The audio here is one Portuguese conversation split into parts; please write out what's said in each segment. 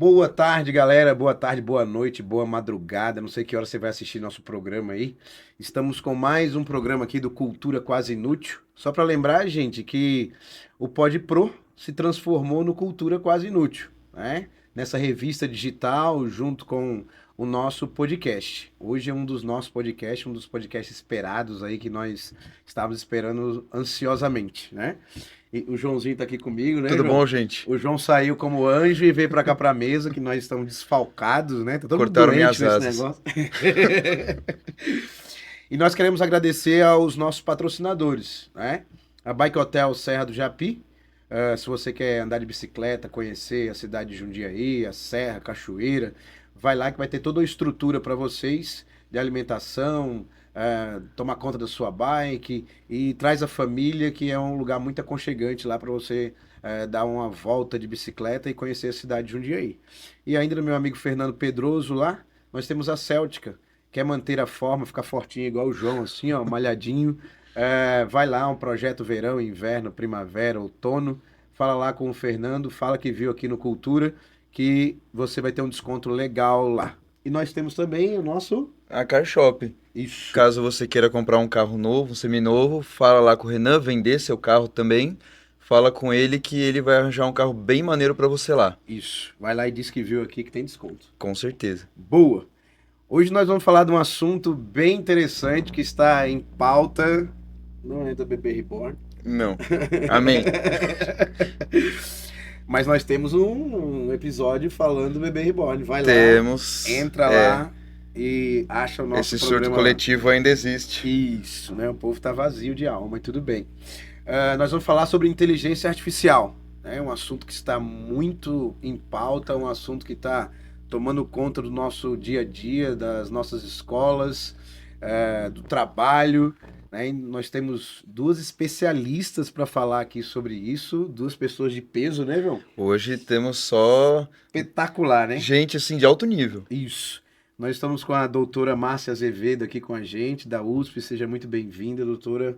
Boa tarde, galera. Boa tarde, boa noite, boa madrugada. Não sei que hora você vai assistir nosso programa aí. Estamos com mais um programa aqui do Cultura Quase Inútil. Só para lembrar, gente, que o Pod Pro se transformou no Cultura Quase Inútil, né? Nessa revista digital, junto com o nosso podcast. Hoje é um dos nossos podcasts, um dos podcasts esperados aí que nós estávamos esperando ansiosamente, né? E o Joãozinho tá aqui comigo, né, Tudo João? bom, gente? O João saiu como anjo e veio pra cá pra mesa, que nós estamos desfalcados, né? Tá todo mundo Cortaram doente minhas nesse asas. negócio. E nós queremos agradecer aos nossos patrocinadores, né? A Bike Hotel Serra do Japi. Se você quer andar de bicicleta, conhecer a cidade de Jundiaí, a Serra, a Cachoeira, vai lá que vai ter toda a estrutura para vocês de alimentação, tomar conta da sua bike e traz a família, que é um lugar muito aconchegante lá para você dar uma volta de bicicleta e conhecer a cidade de Jundiaí. E ainda no meu amigo Fernando Pedroso lá, nós temos a Céltica. Quer manter a forma, ficar fortinho igual o João, assim, ó, malhadinho. Vai lá, um projeto verão, inverno, primavera, outono. Fala lá com o Fernando, fala que viu aqui no Cultura, que você vai ter um desconto legal lá. E nós temos também o nosso. A Car Shop. Isso, Caso você queira comprar um carro novo, um seminovo, fala lá com o Renan, vender seu carro também. Fala com ele que ele vai arranjar um carro bem maneiro pra você lá. isso. Vai lá e diz que viu aqui que tem desconto. Com certeza. Boa! Hoje nós vamos falar de um assunto bem interessante que está em pauta. Não é da Bebê Reborn. Não. Amém. Mas nós temos um episódio falando do Bebê Reborn. Vai lá, Temos. entra lá e acha o nosso Esse surto programa lá. coletivo ainda existe. Isso, né? O povo tá vazio de alma, mas tudo bem. Nós vamos falar sobre inteligência artificial. É um assunto que está muito em pauta, um assunto que está tomando conta do nosso dia a dia, das nossas escolas, do trabalho. Né? E nós temos duas especialistas para falar aqui sobre isso, duas pessoas de peso, né, João? Hoje temos só Espetacular, né? gente assim de alto nível. Isso. Nós estamos com a doutora Márcia Azevedo aqui com a gente, da USP. Seja muito bem-vinda, doutora.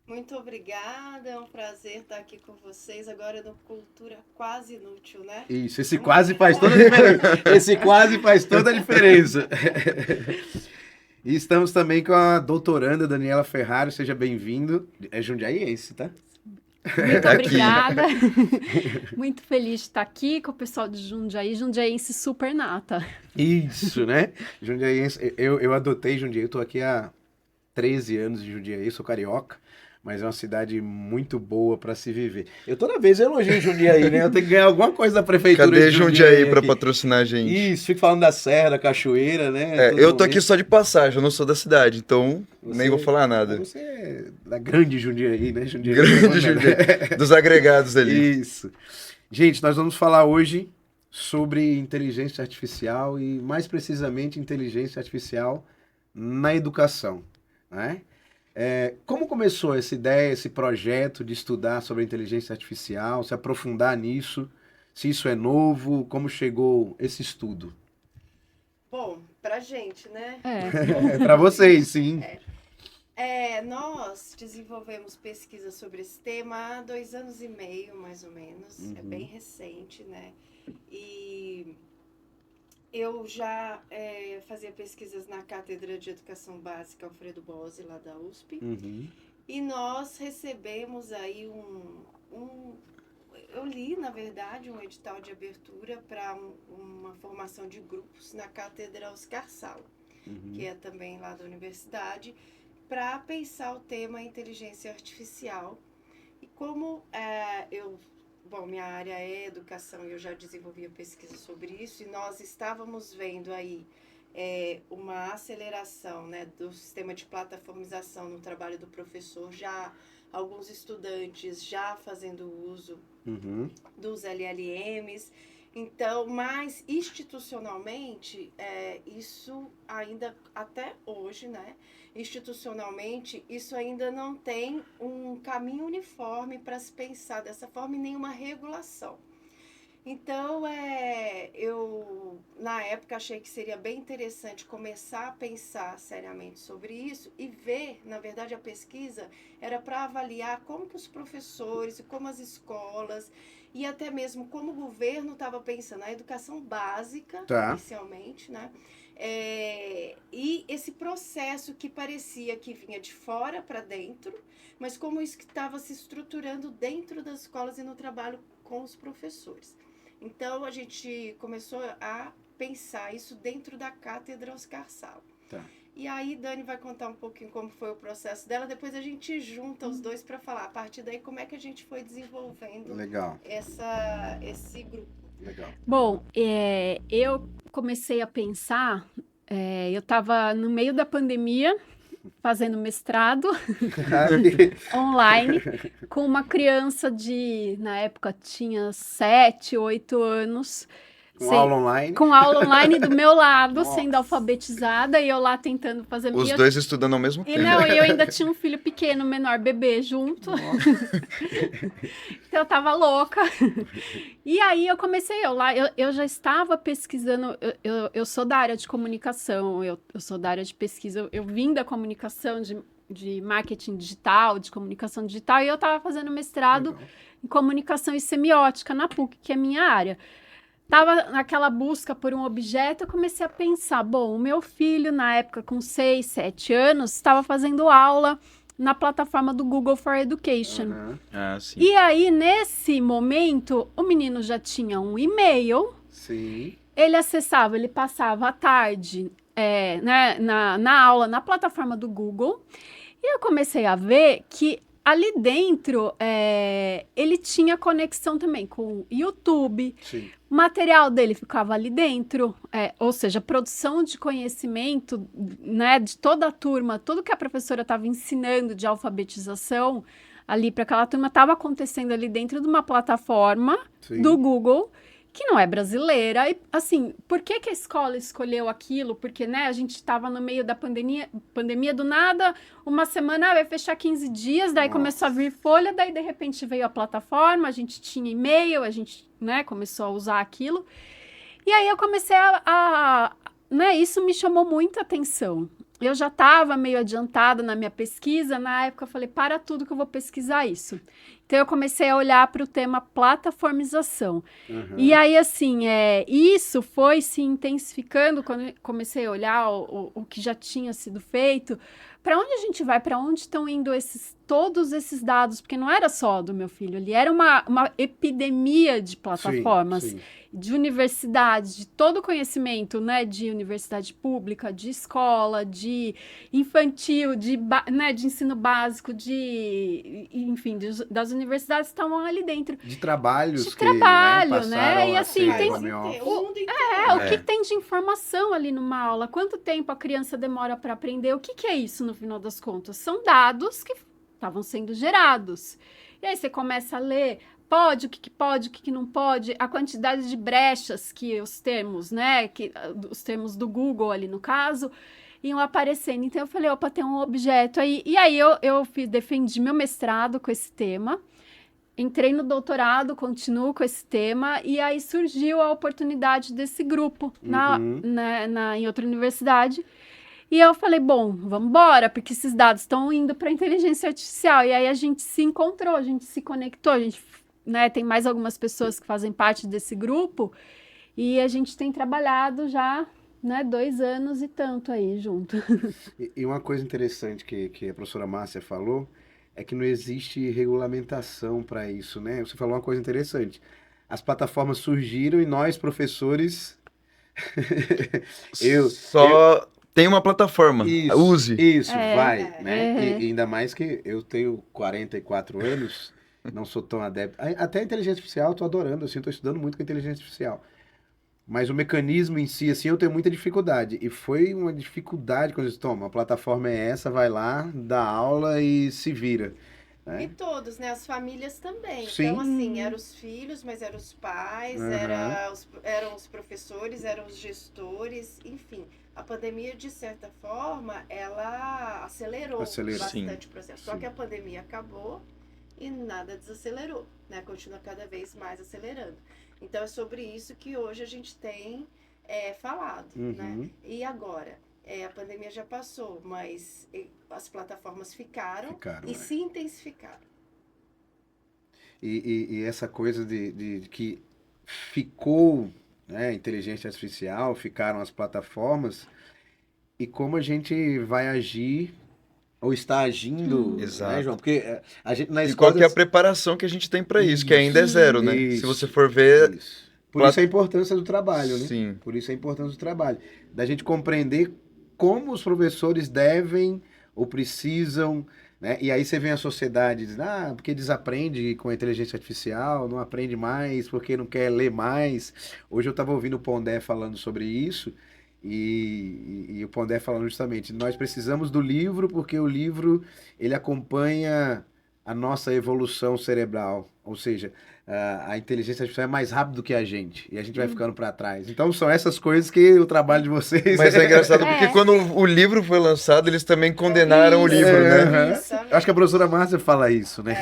Muito obrigada, é um prazer estar aqui com vocês agora no Cultura Quase Inútil, né? Isso, esse quase faz toda a diferença. Esse quase faz toda a diferença. E estamos também com a doutoranda Daniela Ferraro, seja bem-vindo. É jundiaiense, tá? Muito Aqui. obrigada. Muito feliz de estar aqui com o pessoal de Jundiaí, jundiaense super nata. Isso, né? Jundiaiense. Eu adotei Jundiaí, eu tô aqui há 13 anos de Jundiaí, sou carioca. Mas é uma cidade muito boa para se viver. Eu toda vez elogio Jundiaí, né? Eu tenho que ganhar alguma coisa da prefeitura Cadê de Jundiaí pra aqui. patrocinar a gente? Isso, fico falando da Serra, da Cachoeira, né? Todo Eu tô aqui momento. só de passagem, eu não sou da cidade, então nem vou falar nada. Você é da grande Jundiaí, né? Jundiaí, Grande Jundiaí, dos agregados ali. Isso. Gente, nós vamos falar hoje sobre inteligência artificial e, mais precisamente, inteligência artificial na educação, né? Como começou essa ideia, esse projeto de estudar sobre a inteligência artificial, se aprofundar nisso, se isso é novo, como chegou esse estudo? Bom, pra gente, né? Para vocês, sim. Nós desenvolvemos pesquisa sobre esse tema há 2 anos e meio, mais ou menos. É bem recente, né? E eu já fazia pesquisas na Cátedra de Educação Básica Alfredo Bozzi, lá da USP. E nós recebemos aí eu li, na verdade, um edital de abertura para uma formação de grupos na Cátedra Oscar Sala, que é também lá da universidade, para pensar o tema inteligência artificial. E como minha área é educação e eu já desenvolvia pesquisa sobre isso, e nós estávamos vendo aí uma aceleração, né, do sistema de plataformização no trabalho do professor, já alguns estudantes já fazendo uso dos LLMs. Então, mas institucionalmente, isso ainda, até hoje, né, institucionalmente, isso ainda não tem um caminho uniforme para se pensar dessa forma e nenhuma regulação. Então, eu, na época, achei que seria bem interessante começar a pensar seriamente sobre isso e ver, na verdade, a pesquisa era para avaliar como que os professores e como as escolas e até mesmo como o governo estava pensando na educação básica, Tá. inicialmente, né? E esse processo que parecia que vinha de fora para dentro, mas como isso que estava se estruturando dentro das escolas e no trabalho com os professores. Então, a gente começou a pensar isso dentro da Cátedra Oscar Sala. Tá. E aí, Dani vai contar um pouquinho como foi o processo dela, depois a gente junta os dois para falar, a partir daí, como é que a gente foi desenvolvendo Legal, esse grupo. legal. Bom, eu comecei a pensar, eu estava no meio da pandemia, fazendo mestrado online, com uma criança na época tinha 7, 8 anos, Com aula online. com aula online do meu lado, Nossa. sendo alfabetizada, e eu lá tentando fazer... Os dois estudando ao mesmo E tempo. não, e eu ainda tinha um filho pequeno, menor, bebê, junto. Então eu tava louca. E aí eu comecei, eu já estava pesquisando, eu sou da área de comunicação, eu sou da área de pesquisa, eu vim da comunicação de marketing digital, de comunicação digital, e eu estava fazendo mestrado Legal. em comunicação e semiótica na PUC, que é minha área. Tava naquela busca por um objeto, eu comecei a pensar, bom, o meu filho, na época com 6, 7 anos, estava fazendo aula na plataforma do Google for Education. Aham. Ah, sim. E aí, nesse momento, o menino já tinha um e-mail, Sim. ele acessava, ele passava a tarde né, na aula, na plataforma do Google, e eu comecei a ver que ali dentro ele tinha conexão também com o YouTube, Sim. o material dele ficava ali dentro, ou seja, produção de conhecimento, né, de toda a turma, tudo que a professora estava ensinando de alfabetização ali para aquela turma estava acontecendo ali dentro de uma plataforma Sim. do Google, que não é brasileira. E, assim, por que a escola escolheu aquilo? Porque, né, a gente estava no meio da pandemia do nada, uma semana vai fechar 15 dias, daí Nossa. começou a vir folha, daí de repente veio a plataforma, a gente tinha e-mail, a gente, né, começou a usar aquilo. E aí eu comecei né, isso me chamou muita atenção. Eu já estava meio adiantada na minha pesquisa, na época eu falei, para tudo que eu vou pesquisar isso. Então eu comecei a olhar para o tema plataformização. Aham. E aí, assim, isso foi se intensificando quando eu comecei a olhar o que já tinha sido feito. Para onde a gente vai? Para onde estão indo todos esses dados? Porque não era só do meu filho, ali era uma epidemia de plataformas, Sim, sim. de universidades, de todo o conhecimento, né? De universidade pública, de escola, de infantil, né, de ensino básico, enfim, das universidades estavam ali dentro. De trabalhos De que trabalho, passaram né? E a assim, ser tem- home office. O mundo inteiro. O que tem de informação ali numa aula? Quanto tempo a criança demora para aprender? O que é isso, no final das contas? São dados que estavam sendo gerados. E aí você começa a ler, pode, o que pode, o que não pode, a quantidade de brechas que os termos, né, os termos do Google ali no caso, iam aparecendo. Então eu falei, opa, tem um objeto aí. E aí eu defendi meu mestrado com esse tema. Entrei no doutorado, continuo com esse tema, e aí surgiu a oportunidade desse grupo Uhum. em outra universidade. E eu falei, bom, vamos embora, porque esses dados estão indo para a inteligência artificial. E aí a gente se encontrou, a gente se conectou, né, tem mais algumas pessoas que fazem parte desse grupo, e a gente tem trabalhado já, né, 2 anos e tanto aí junto. E uma coisa interessante que a professora Márcia falou é que não existe regulamentação para isso, né? Você falou uma coisa interessante. As plataformas surgiram e nós, professores, Só tem uma plataforma. Use. Isso, É, vai, né? é. E ainda mais que eu tenho 44 anos, não sou tão adepto. Até a inteligência artificial eu tô adorando, assim, eu tô estudando muito com a inteligência artificial. Mas o mecanismo em si, assim, eu tenho muita dificuldade. E foi uma dificuldade quando eu disse, toma, a plataforma é essa, vai lá, dá aula e se vira. E Né? todos, né? As famílias também. Sim. Então, assim, eram os filhos, mas eram os pais, Aham. eram os professores, eram os gestores, enfim. A pandemia, de certa forma, ela acelerou Acelerou. bastante Sim. o processo. Só Sim. que a pandemia acabou e nada desacelerou, né? Continua cada vez mais acelerando. Então é sobre isso que hoje a gente tem falado, né? E agora? A pandemia já passou, mas as plataformas ficaram e se intensificaram. E essa coisa de que ficou, né, inteligência artificial, ficaram as plataformas, e como a gente vai agir ou está agindo, né, Exato. João? Porque a gente na E escola... qual que é a preparação que a gente tem para isso, que ainda é zero, né? Se você for ver... Isso. Por isso a importância do trabalho, né? Sim. Por isso a importância do trabalho. Da gente compreender como os professores devem ou precisam, né? E aí você vem a sociedade dizendo, porque desaprende com a inteligência artificial, não aprende mais, porque não quer ler mais. Hoje eu estava ouvindo o Pondé falando sobre isso, e o Pondé falando justamente, nós precisamos do livro porque o livro, ele acompanha a nossa evolução cerebral, ou seja, a inteligência artificial é mais rápido que a gente, e a gente vai ficando para trás. Então são essas coisas que o trabalho de vocês... Mas é engraçado porque quando o livro foi lançado, eles também condenaram o livro, né? Eu acho que a professora Márcia fala isso, né?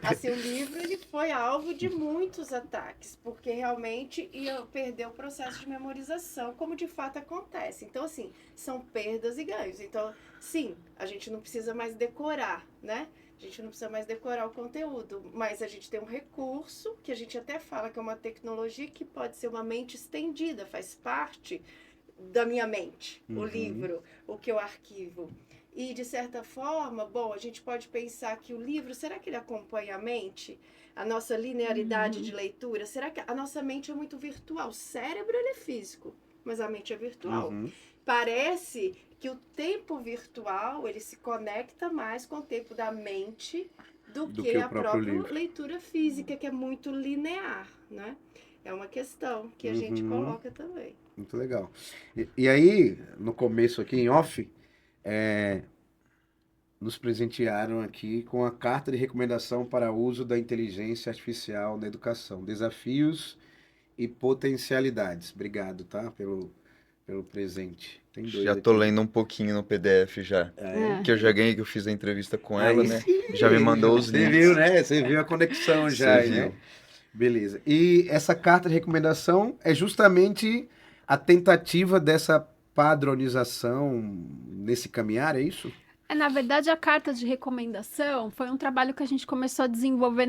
Assim, o livro ele foi alvo de muitos ataques, porque realmente ia perder o processo de memorização, como de fato acontece. Então, assim, são perdas e ganhos. Então, sim, a gente não precisa mais decorar, né? A gente não precisa mais decorar o conteúdo, mas a gente tem um recurso, que a gente até fala que é uma tecnologia que pode ser uma mente estendida, faz parte da minha mente, o livro, o que eu arquivo. E, de certa forma, bom, a gente pode pensar que o livro, será que ele acompanha a mente? A nossa linearidade de leitura? Será que a nossa mente é muito virtual? O cérebro, ele é físico, mas a mente é virtual. Parece que o tempo virtual, ele se conecta mais com o tempo da mente do que a própria leitura física, que é muito linear, né? É uma questão que a gente coloca também. Muito legal. E aí, no começo aqui, em off, nos presentearam aqui com a carta de recomendação para uso da inteligência artificial na educação. Desafios e potencialidades. Obrigado, tá? Pelo presente. Tem dois Já tô aqui. lendo um pouquinho no PDF já. Que eu já ganhei, que eu fiz a entrevista com ela, Aí né? sim. Já me mandou os Você links. viu, né? Você viu a conexão já, Você né? viu. Beleza. E essa carta de recomendação é justamente a tentativa dessa padronização nesse caminhar, é isso? Na verdade, a carta de recomendação foi um trabalho que a gente começou a desenvolver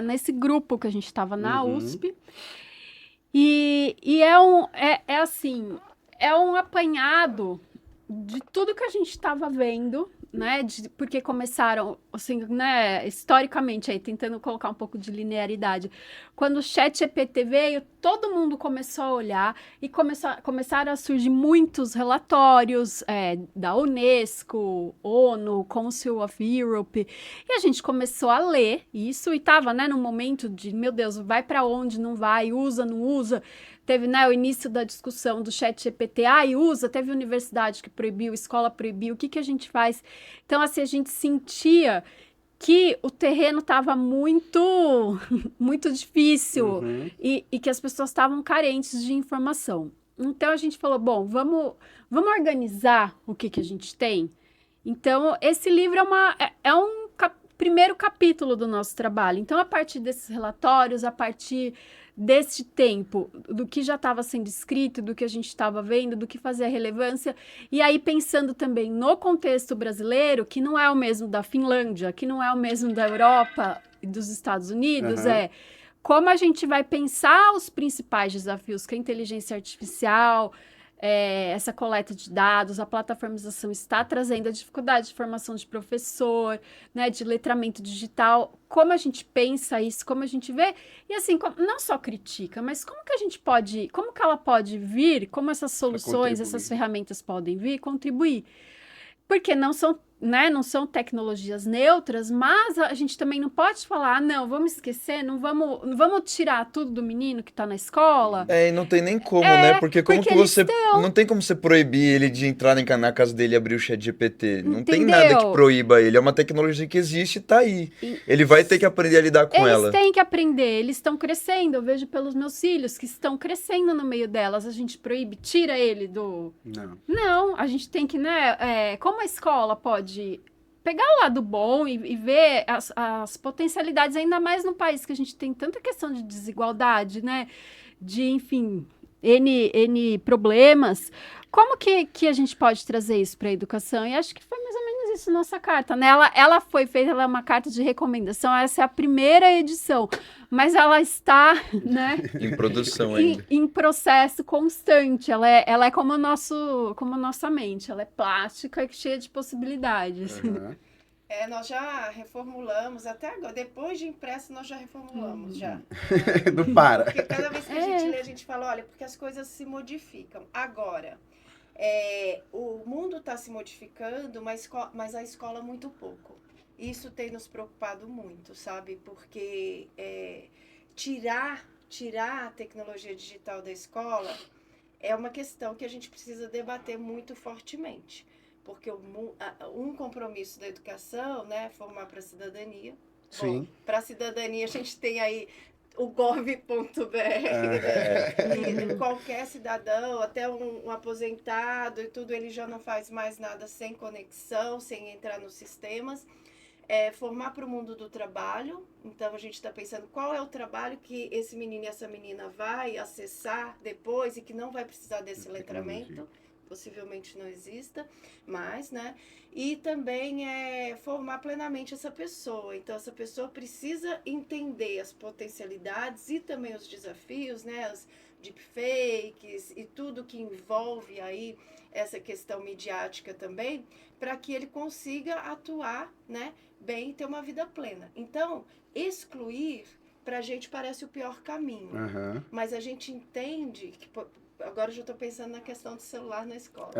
nesse grupo que a gente estava na USP. E é um apanhado de tudo que a gente estava vendo, né? Porque começaram, assim, né? Historicamente, aí, tentando colocar um pouco de linearidade. Quando o ChatGPT veio, todo mundo começou a olhar e começaram a surgir muitos relatórios da Unesco, ONU, Council of Europe, e a gente começou a ler isso e estava, né, num momento de, meu Deus, vai para onde, não vai, usa, não usa. Teve, né, o início da discussão do ChatGPT, e usa, teve universidade que proibiu, escola proibiu, o que a gente faz? Então, assim, a gente sentia que o terreno estava muito, muito difícil e que as pessoas estavam carentes de informação. Então, a gente falou, bom, vamos organizar o que a gente tem? Então, esse livro é um primeiro capítulo do nosso trabalho. Então, a partir desses relatórios, a partir desse tempo, do que já estava sendo escrito, do que a gente estava vendo, do que fazia relevância, e aí pensando também no contexto brasileiro, que não é o mesmo da Finlândia, que não é o mesmo da Europa e dos Estados Unidos, como a gente vai pensar os principais desafios que a inteligência artificial, essa coleta de dados, a plataformização está trazendo, a dificuldade de formação de professor, né, de letramento digital, como a gente pensa isso, como a gente vê, e assim, não só critica, mas como que ela pode vir, como essas soluções, essas ferramentas podem vir, contribuir. Porque não são tecnologias neutras, mas a gente também não pode falar, não, vamos esquecer, não vamos tirar tudo do menino que está na escola. E não tem nem como, né? Porque como que você... Não tem como você proibir ele de entrar na casa dele e abrir o ChatGPT. Não tem nada que proíba ele. É uma tecnologia que existe e tá aí. Ele vai ter que aprender a lidar com ela. Eles têm que aprender, eles estão crescendo. Eu vejo pelos meus filhos que estão crescendo no meio delas. A gente proíbe, tira ele do... Não, a gente tem que, né? Como a escola pode pegar o lado bom e ver as potencialidades, ainda mais no país que a gente tem tanta questão de desigualdade, né? De, enfim, N problemas. Como que a gente pode trazer isso para a educação? E acho que foi mais ou menos isso nossa carta, né? Ela foi feita, ela é uma carta de recomendação, essa é a primeira edição, mas ela está, né, em produção ainda. Em processo constante. Ela é como a nossa mente, ela é plástica e cheia de possibilidades. Uhum. Nós já reformulamos, até agora, depois de impresso, nós já reformulamos, já. Não para. Porque cada vez que a gente lê, a gente fala, olha, porque as coisas se modificam. Agora, o mundo está se modificando, mas a escola muito pouco. Isso tem nos preocupado muito, sabe? Porque tirar a tecnologia digital da escola é uma questão que a gente precisa debater muito fortemente. Porque um compromisso da educação, né, formar para a cidadania. Sim. Para a cidadania, a gente tem aí o gov.br, qualquer cidadão, até um aposentado e tudo, ele já não faz mais nada sem conexão, sem entrar nos sistemas. Formar para o mundo do trabalho, então a gente está pensando qual é o trabalho que esse menino e essa menina vai acessar depois e que não vai precisar desse letramento. Possivelmente não exista mais, né? E também formar plenamente essa pessoa. Então, essa pessoa precisa entender as potencialidades e também os desafios, né? As deepfakes e tudo que envolve aí essa questão midiática também, para que ele consiga atuar, né, bem e ter uma vida plena. Então, excluir, para a gente parece o pior caminho. Uhum. Mas a gente entende que... Agora eu já estou pensando na questão do celular na escola.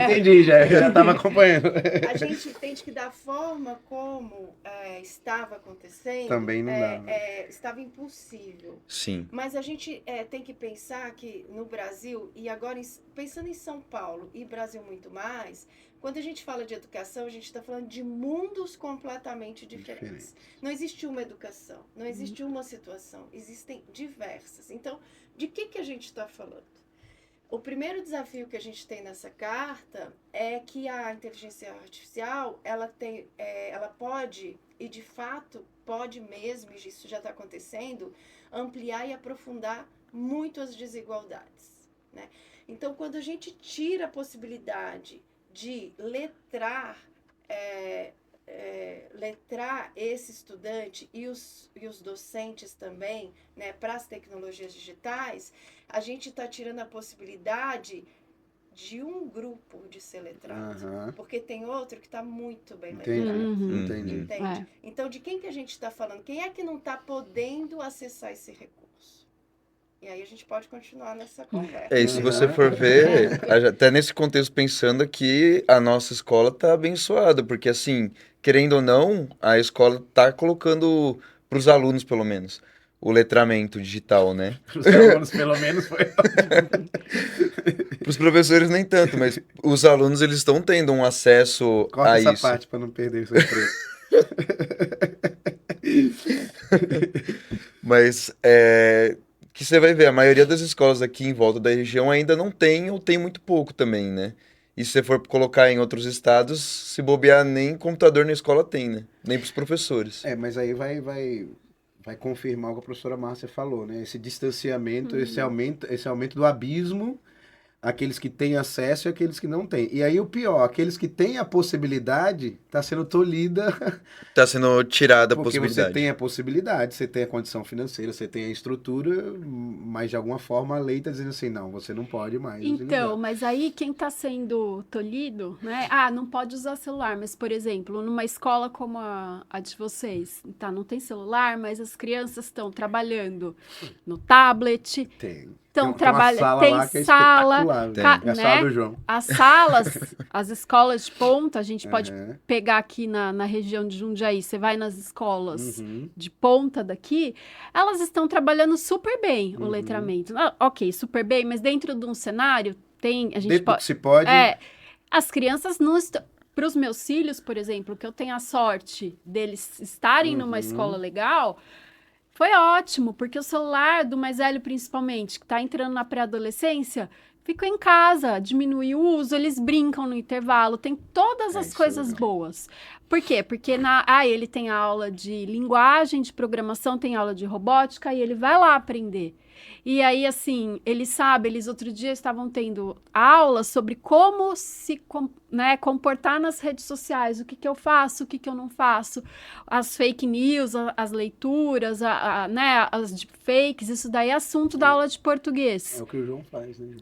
Entendi, já estava acompanhando. A gente entende que da forma como estava acontecendo, também não dá, estava impossível. Sim. Mas a gente tem que pensar que no Brasil, e agora pensando em São Paulo e Brasil muito mais, quando a gente fala de educação, a gente está falando de mundos completamente diferentes. Não existe uma educação, não existe uma situação, existem diversas. Então, de que a gente está falando? O primeiro desafio que a gente tem nessa carta é que a inteligência artificial, ela pode, e de fato pode mesmo, e isso já está acontecendo, ampliar e aprofundar muito as desigualdades, né? Então, quando a gente tira a possibilidade de letrar esse estudante e os docentes também, né, para as tecnologias digitais, a gente está tirando a possibilidade de um grupo de ser letrado. Uhum. Porque tem outro que está muito bem Entendi. letrado. Entendi. Entende? Então, de quem que a gente está falando? Quem é que não está podendo acessar esse recurso? E aí a gente pode continuar nessa conversa. E se você for ver, até nesse contexto pensando que a nossa escola está abençoada, porque assim, querendo ou não, a escola está colocando para os alunos, pelo menos, o letramento digital, né? Para os alunos, pelo menos, foi Para os professores nem tanto, mas os alunos eles estão tendo um acesso Corta a essa isso. parte para não perder o seu emprego. Mas que você vai ver, a maioria das escolas aqui em volta da região ainda não tem ou tem muito pouco também, né? E se você for colocar em outros estados, se bobear, nem computador na escola tem, né? Nem para os professores. Mas aí vai confirmar o que a professora Márcia falou, né? Esse distanciamento, esse aumento do abismo, aqueles que têm acesso e aqueles que não têm. E aí o pior, aqueles que têm a possibilidade, está sendo tolhida. Está sendo tirada a porque possibilidade. Você tem a possibilidade, você tem a condição financeira, você tem a estrutura, mas de alguma forma a lei está dizendo assim, não, você não pode mais. Então, mas aí quem está sendo tolhido, né? Não pode usar celular, mas, por exemplo, numa escola como a de vocês, tá, não tem celular, mas as crianças estão trabalhando no tablet. Tem. Então, tem sala, a sala do João. As salas, as escolas de ponta, a gente pode pegar aqui na região de Jundiaí, você vai nas escolas de ponta daqui, elas estão trabalhando super bem o letramento. Ok, super bem, mas dentro de um cenário, a gente pode... se pode... as crianças não estão... Para os meus filhos, por exemplo, que eu tenho a sorte deles estarem numa escola legal... Foi ótimo, porque o celular do mais velho, principalmente, que está entrando na pré-adolescência, ficou em casa, diminuiu o uso, eles brincam no intervalo, tem todas as coisas boas. Por quê? Porque ele tem aula de linguagem, de programação, tem aula de robótica, e ele vai lá aprender. E aí, assim, eles outro dia estavam tendo aula sobre como se comportar nas redes sociais, o que eu faço, o que eu não faço, as fake news, as leituras, as deepfakes, isso daí é assunto da aula de português. É o que o João faz, né?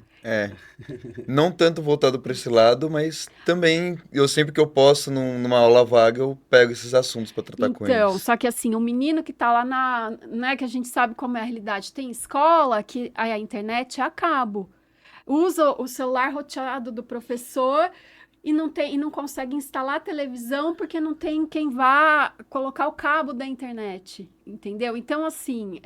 Não tanto voltado para esse lado, mas também, eu sempre que eu posso, numa aula vaga, eu pego esses assuntos para tratar com eles. Então, só que assim, o menino que tá lá que a gente sabe como é a realidade, tem escola que a internet é a cabo. Usa o celular roteado do professor e não consegue instalar a televisão porque não tem quem vá colocar o cabo da internet, entendeu? Então, assim,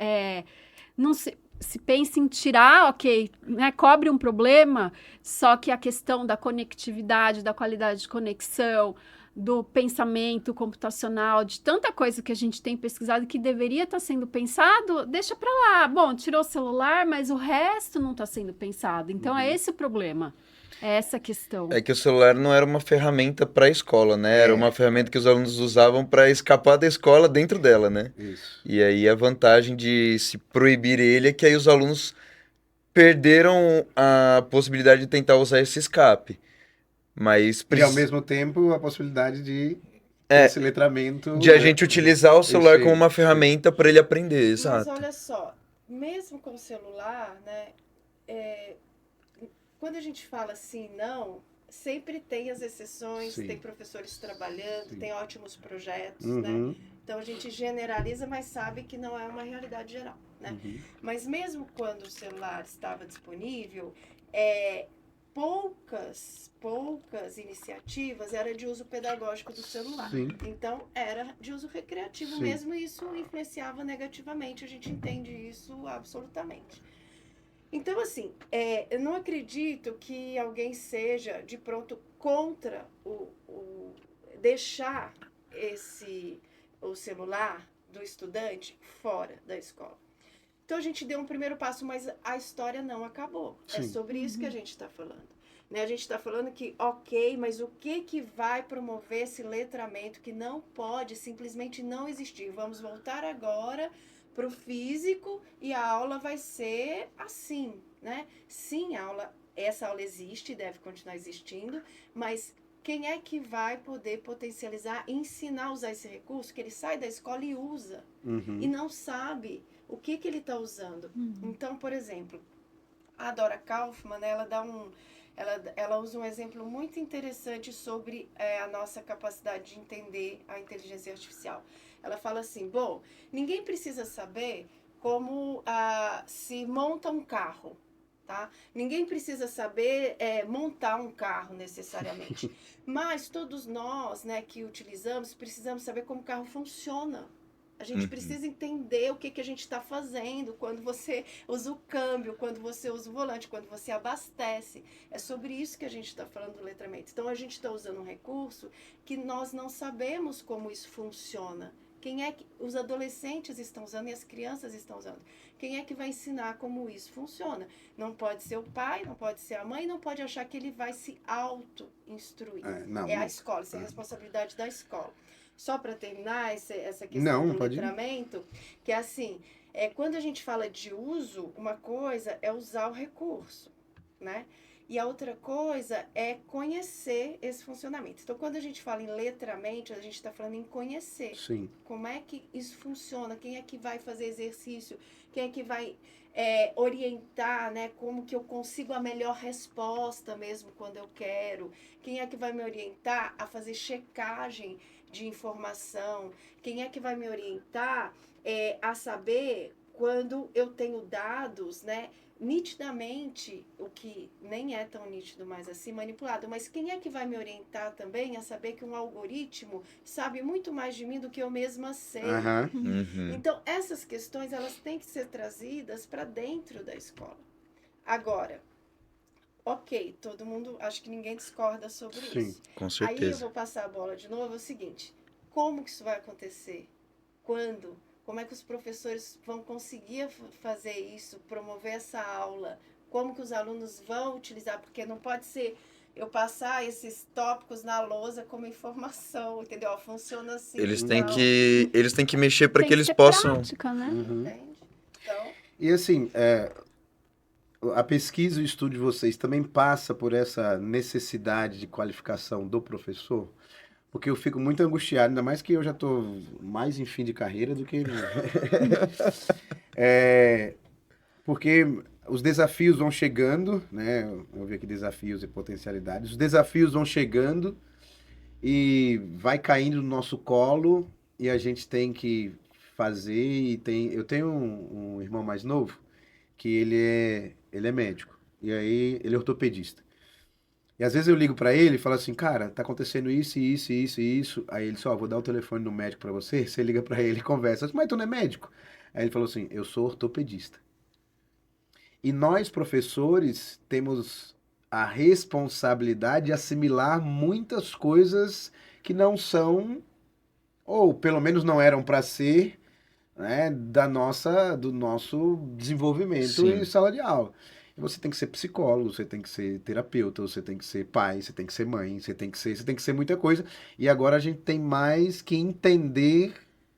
não se pensa em tirar, ok, cobre um problema, só que a questão da conectividade, da qualidade de conexão, do pensamento computacional, de tanta coisa que a gente tem pesquisado que deveria estar sendo pensado, deixa para lá. Bom, tirou o celular, mas o resto não está sendo pensado. Então, é esse o problema. É essa a questão. É que o celular não era uma ferramenta para a escola, né? Era uma ferramenta que os alunos usavam para escapar da escola dentro dela, né? Isso. E aí a vantagem de se proibir ele é que aí os alunos perderam a possibilidade de tentar usar esse escape. Mas E ao mesmo tempo a possibilidade de esse letramento... de a gente utilizar o celular como uma ferramenta para ele aprender, exato. Mas olha só, mesmo com o celular, né? Quando a gente fala sim, não, sempre tem as exceções, tem professores trabalhando, tem ótimos projetos, né? Então a gente generaliza, mas sabe que não é uma realidade geral, né? Mas mesmo quando o celular estava disponível, poucas iniciativas era de uso pedagógico do celular. Então era de uso recreativo mesmo, e isso influenciava negativamente, a gente entende isso absolutamente. Então, assim, eu não acredito que alguém seja, de pronto, contra deixar o celular do estudante fora da escola. Então, a gente deu um primeiro passo, mas a história não acabou. É sobre isso que a gente está falando. Né? A gente está falando que, ok, mas o que vai promover esse letramento que não pode simplesmente não existir? Vamos voltar agora para o físico e a aula vai ser assim, né? Sim, essa aula existe, deve continuar existindo, mas quem é que vai poder potencializar, ensinar a usar esse recurso que ele sai da escola e usa e não sabe o que ele está usando? Então, por exemplo, a Dora Kaufmann, né, ela usa um exemplo muito interessante sobre a nossa capacidade de entender a inteligência artificial. Ela fala assim, bom, ninguém precisa saber como se monta um carro, tá? Ninguém precisa saber montar um carro necessariamente, mas todos nós, né, que utilizamos, precisamos saber como o carro funciona. A gente precisa entender o que a gente está fazendo quando você usa o câmbio, quando você usa o volante, quando você abastece. É sobre isso que a gente está falando do letramento. Então, a gente está usando um recurso que nós não sabemos como isso funciona. Quem é que os adolescentes estão usando e as crianças estão usando? Quem é que vai ensinar como isso funciona? Não pode ser o pai, não pode ser a mãe, não pode achar que ele vai se auto-instruir. É a escola, isso é a responsabilidade da escola. Só para terminar essa questão do letramento, que é assim, quando a gente fala de uso, uma coisa é usar o recurso, né? E a outra coisa é conhecer esse funcionamento. Então, quando a gente fala em letramento, a gente está falando em conhecer. Sim. Como é que isso funciona, quem é que vai fazer exercício, quem é que vai orientar, né? Como que eu consigo a melhor resposta mesmo quando eu quero, quem é que vai me orientar a fazer checagem de informação, quem é que vai me orientar a saber quando eu tenho dados, né, nitidamente, o que nem é tão nítido mais assim, manipulado, mas quem é que vai me orientar também a saber que um algoritmo sabe muito mais de mim do que eu mesma sei? Então, essas questões, elas têm que ser trazidas para dentro da escola. Agora, ok, todo mundo, acho que ninguém discorda sobre isso. Com certeza. Aí eu vou passar a bola de novo, é o seguinte, como que isso vai acontecer? Quando? Como é que os professores vão conseguir fazer isso, promover essa aula? Como que os alunos vão utilizar? Porque não pode ser eu passar esses tópicos na lousa como informação, entendeu? Funciona assim. Eles então... têm que mexer para que eles ser possam... prática, né? Entende? Então... E assim, a pesquisa e o estudo de vocês também passa por essa necessidade de qualificação do professor? Porque eu fico muito angustiado, ainda mais que eu já estou mais em fim de carreira do que... porque os desafios vão chegando, né? Eu vi aqui desafios e potencialidades. Os desafios vão chegando e vai caindo no nosso colo e a gente tem que fazer. Eu tenho um irmão mais novo que ele é médico e aí ele é ortopedista. E às vezes eu ligo pra ele e falo assim, cara, tá acontecendo isso, isso, isso e isso. Aí ele só, vou dar o telefone do médico pra você. Você liga pra ele e conversa. Mas tu não é médico? Aí ele falou assim, eu sou ortopedista. E nós, professores, temos a responsabilidade de assimilar muitas coisas que não são, ou pelo menos não eram para ser, né, do nosso desenvolvimento em sala de aula. E você tem que ser psicólogo, você tem que ser terapeuta, você tem que ser pai, você tem que ser mãe, você tem que ser muita coisa. E agora a gente tem mais que entender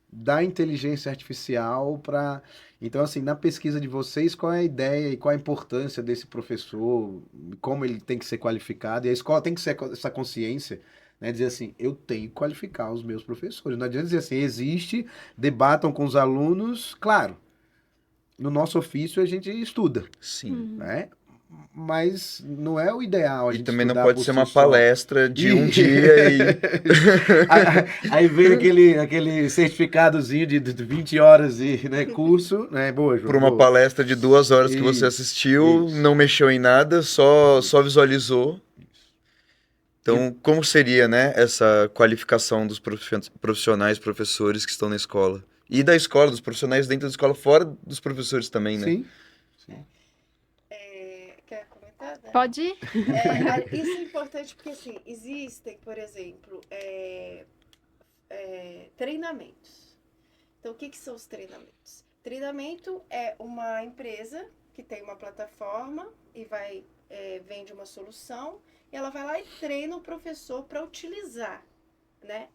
da inteligência artificial para... Então, assim, na pesquisa de vocês, qual é a ideia e qual a importância desse professor, como ele tem que ser qualificado, e a escola tem que ser essa consciência, né, dizer assim, eu tenho que qualificar os meus professores. Não adianta dizer assim, existe, debatam com os alunos, claro, no nosso ofício a gente estuda, né? Mas não é o ideal a gente também não pode ser uma palestra de um dia e... aí vem aquele certificadozinho de 20 horas de, né, curso, né? Boa, João, por uma palestra de 2 horas que você assistiu, não mexeu em nada, só visualizou. Então, como seria, né, essa qualificação dos profissionais, professores que estão na escola? E da escola, dos profissionais dentro da escola, fora dos professores também, né? Sim. Quer comentar, né? Pode ir. Isso é importante porque, assim, existem, por exemplo, treinamentos. Então, o que são os treinamentos? Treinamento é uma empresa que tem uma plataforma e vende uma solução e ela vai lá e treina o professor para utilizar, né,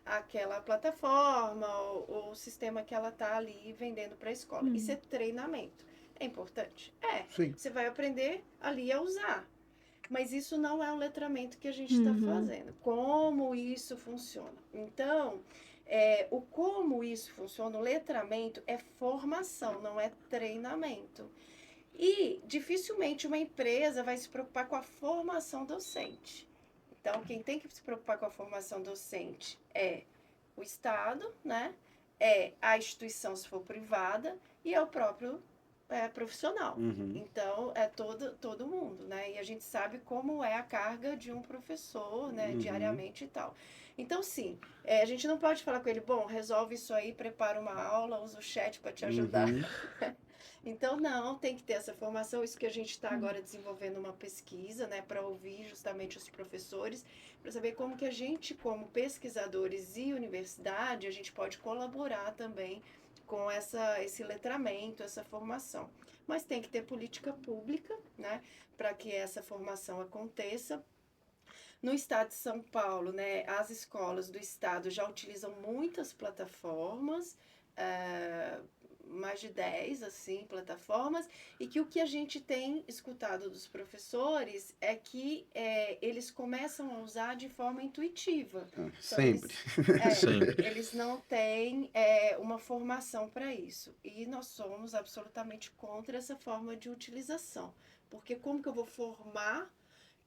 aquela plataforma ou o sistema que ela está ali vendendo para a escola. Isso é treinamento. É importante? Sim. Você vai aprender ali a usar. Mas isso não é o letramento que a gente está fazendo. Como isso funciona? Então, o como isso funciona, o letramento é formação, não é treinamento. E dificilmente uma empresa vai se preocupar com a formação docente. Então, quem tem que se preocupar com a formação docente é o Estado, né? É a instituição, se for privada, e é o próprio profissional. Então, é todo mundo, né? E a gente sabe como é a carga de um professor, né? Diariamente e tal. Então, sim, a gente não pode falar com ele, bom, resolve isso aí, prepara uma aula, usa o chat para te ajudar. Então, não, tem que ter essa formação, isso que a gente está agora desenvolvendo uma pesquisa, né, para ouvir justamente os professores, para saber como que a gente, como pesquisadores e universidade, a gente pode colaborar também com esse letramento, essa formação. Mas tem que ter política pública, né, para que essa formação aconteça. No estado de São Paulo, né, as escolas do estado já utilizam muitas plataformas, mais de 10, assim, plataformas, e que o que a gente tem escutado dos professores é que eles começam a usar de forma intuitiva. Então, sempre. Eles não têm uma formação para isso. E nós somos absolutamente contra essa forma de utilização. Porque como que eu vou formar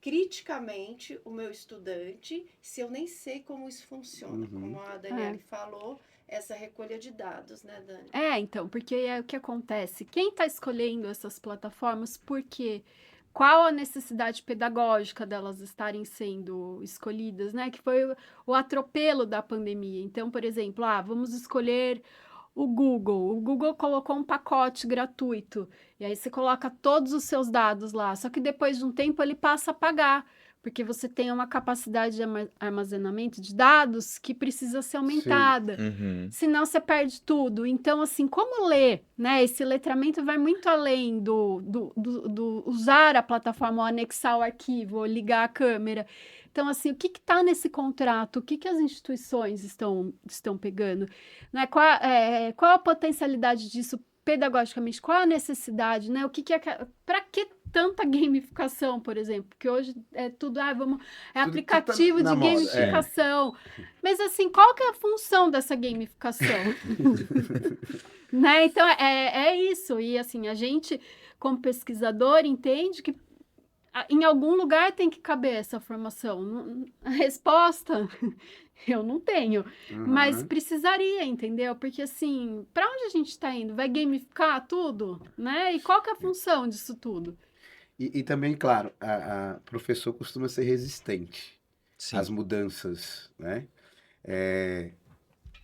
criticamente o meu estudante se eu nem sei como isso funciona? Como a Daniele falou, essa recolha de dados, né, Dani? Então, porque o que acontece? Quem está escolhendo essas plataformas, por quê? Qual a necessidade pedagógica delas estarem sendo escolhidas, né? Que foi o atropelo da pandemia. Então, por exemplo, vamos escolher o Google. O Google colocou um pacote gratuito. E aí você coloca todos os seus dados lá. Só que depois de um tempo ele passa a pagar. porque você tem uma capacidade de armazenamento de dados que precisa ser aumentada. Senão você perde tudo. Então, assim, como ler, né? Esse letramento vai muito além do usar a plataforma, ou anexar o arquivo, ou ligar a câmera. Então, assim, o que está nesse contrato? O que as instituições estão pegando? Né? Qual a potencialidade disso pedagogicamente? Qual a necessidade? Né? Para que tanta gamificação, por exemplo? Porque hoje é tudo, aplicativo de gamificação. Mas, assim, qual que é a função dessa gamificação? Né? Então, é isso. E, assim, a gente, como pesquisador, entende que em algum lugar tem que caber essa formação. A resposta eu não tenho, mas precisaria, entendeu? Porque assim, para onde a gente está indo? Vai gamificar tudo, né? E qual que é a função disso tudo? E também, claro, a professor costuma ser resistente às mudanças, né?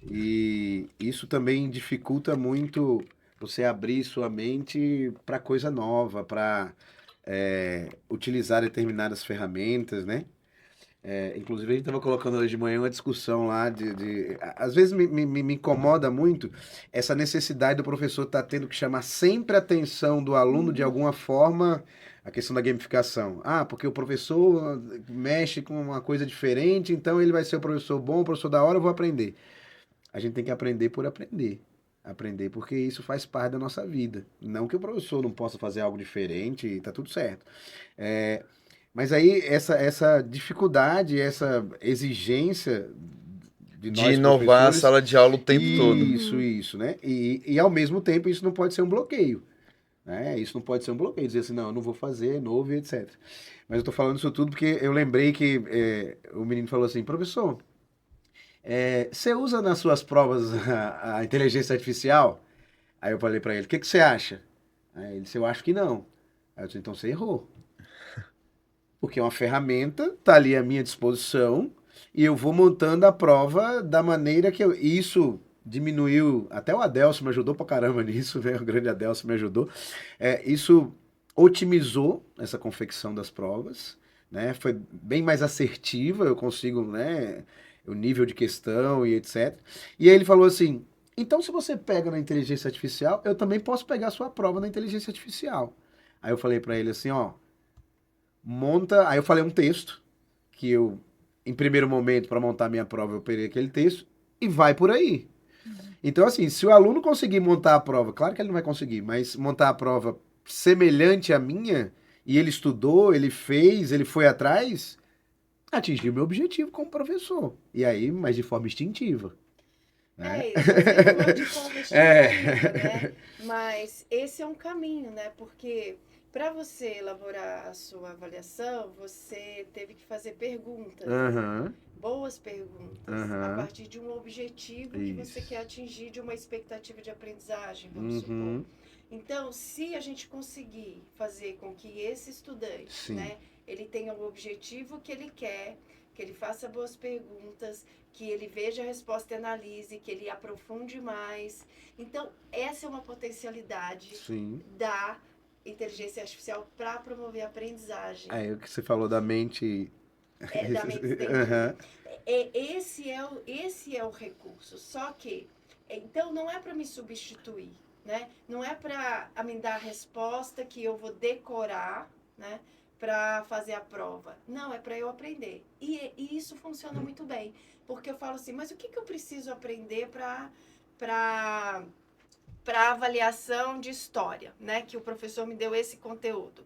E isso também dificulta muito você abrir sua mente para coisa nova, para utilizar determinadas ferramentas, né? Inclusive, a gente estava colocando hoje de manhã uma discussão lá às vezes me incomoda muito essa necessidade do professor estar tendo que chamar sempre a atenção do aluno de alguma forma, a questão da gamificação. Porque o professor mexe com uma coisa diferente, então ele vai ser o professor bom, o professor da hora, eu vou aprender. A gente tem que aprender por aprender. Aprender porque isso faz parte da nossa vida. Não que o professor não possa fazer algo diferente, e tá tudo certo. Mas aí essa dificuldade, essa exigência de nós inovar a sala de aula o tempo todo. Isso, né? E ao mesmo tempo isso não pode ser um bloqueio. Né? Isso não pode ser um bloqueio, dizer assim, não, eu não vou fazer, é novo e etc. Mas eu tô falando isso tudo porque eu lembrei que o menino falou assim, professor, você usa nas suas provas a inteligência artificial? Aí eu falei para ele, o que você acha? Aí ele disse, eu acho que não. Aí eu disse, então você errou. Porque é uma ferramenta, tá ali à minha disposição, e eu vou montando a prova da maneira que isso diminuiu, até o Adelso me ajudou pra caramba nisso, né? O grande Adelso me ajudou. Isso otimizou essa confecção das provas, né? Foi bem mais assertiva, eu consigo, né? O nível de questão e etc. E aí ele falou assim, então se você pega na inteligência artificial, eu também posso pegar a sua prova na inteligência artificial. Aí eu falei para ele assim, aí eu falei um texto, que eu, em primeiro momento, para montar minha prova, eu peguei aquele texto, e vai por aí. Então, assim, se o aluno conseguir montar a prova, claro que ele não vai conseguir, mas montar a prova semelhante à minha, e ele estudou, ele fez, ele foi atrás, atingiu meu objetivo como professor. E aí, mas de forma instintiva. Né? Inclusive não de forma instintiva, né? Mas esse é um caminho, né? Porque para você elaborar a sua avaliação, você teve que fazer perguntas, boas perguntas, a partir de um objetivo que você quer atingir, de uma expectativa de aprendizagem, vamos supor. Então, se a gente conseguir fazer com que esse estudante, né, ele tenha o objetivo que ele quer, que ele faça boas perguntas, que ele veja a resposta e analise, que ele aprofunde mais. Então, essa é uma potencialidade da inteligência artificial para promover a aprendizagem. O que você falou da mente... da mente esse é o recurso. Só que, então, não é para me substituir, né? Não é para me dar a resposta que eu vou decorar, né? Para fazer a prova. Não, é para eu aprender. E isso funciona muito bem. Porque eu falo assim, mas o que eu preciso aprender para avaliação de história, né? Que o professor me deu esse conteúdo.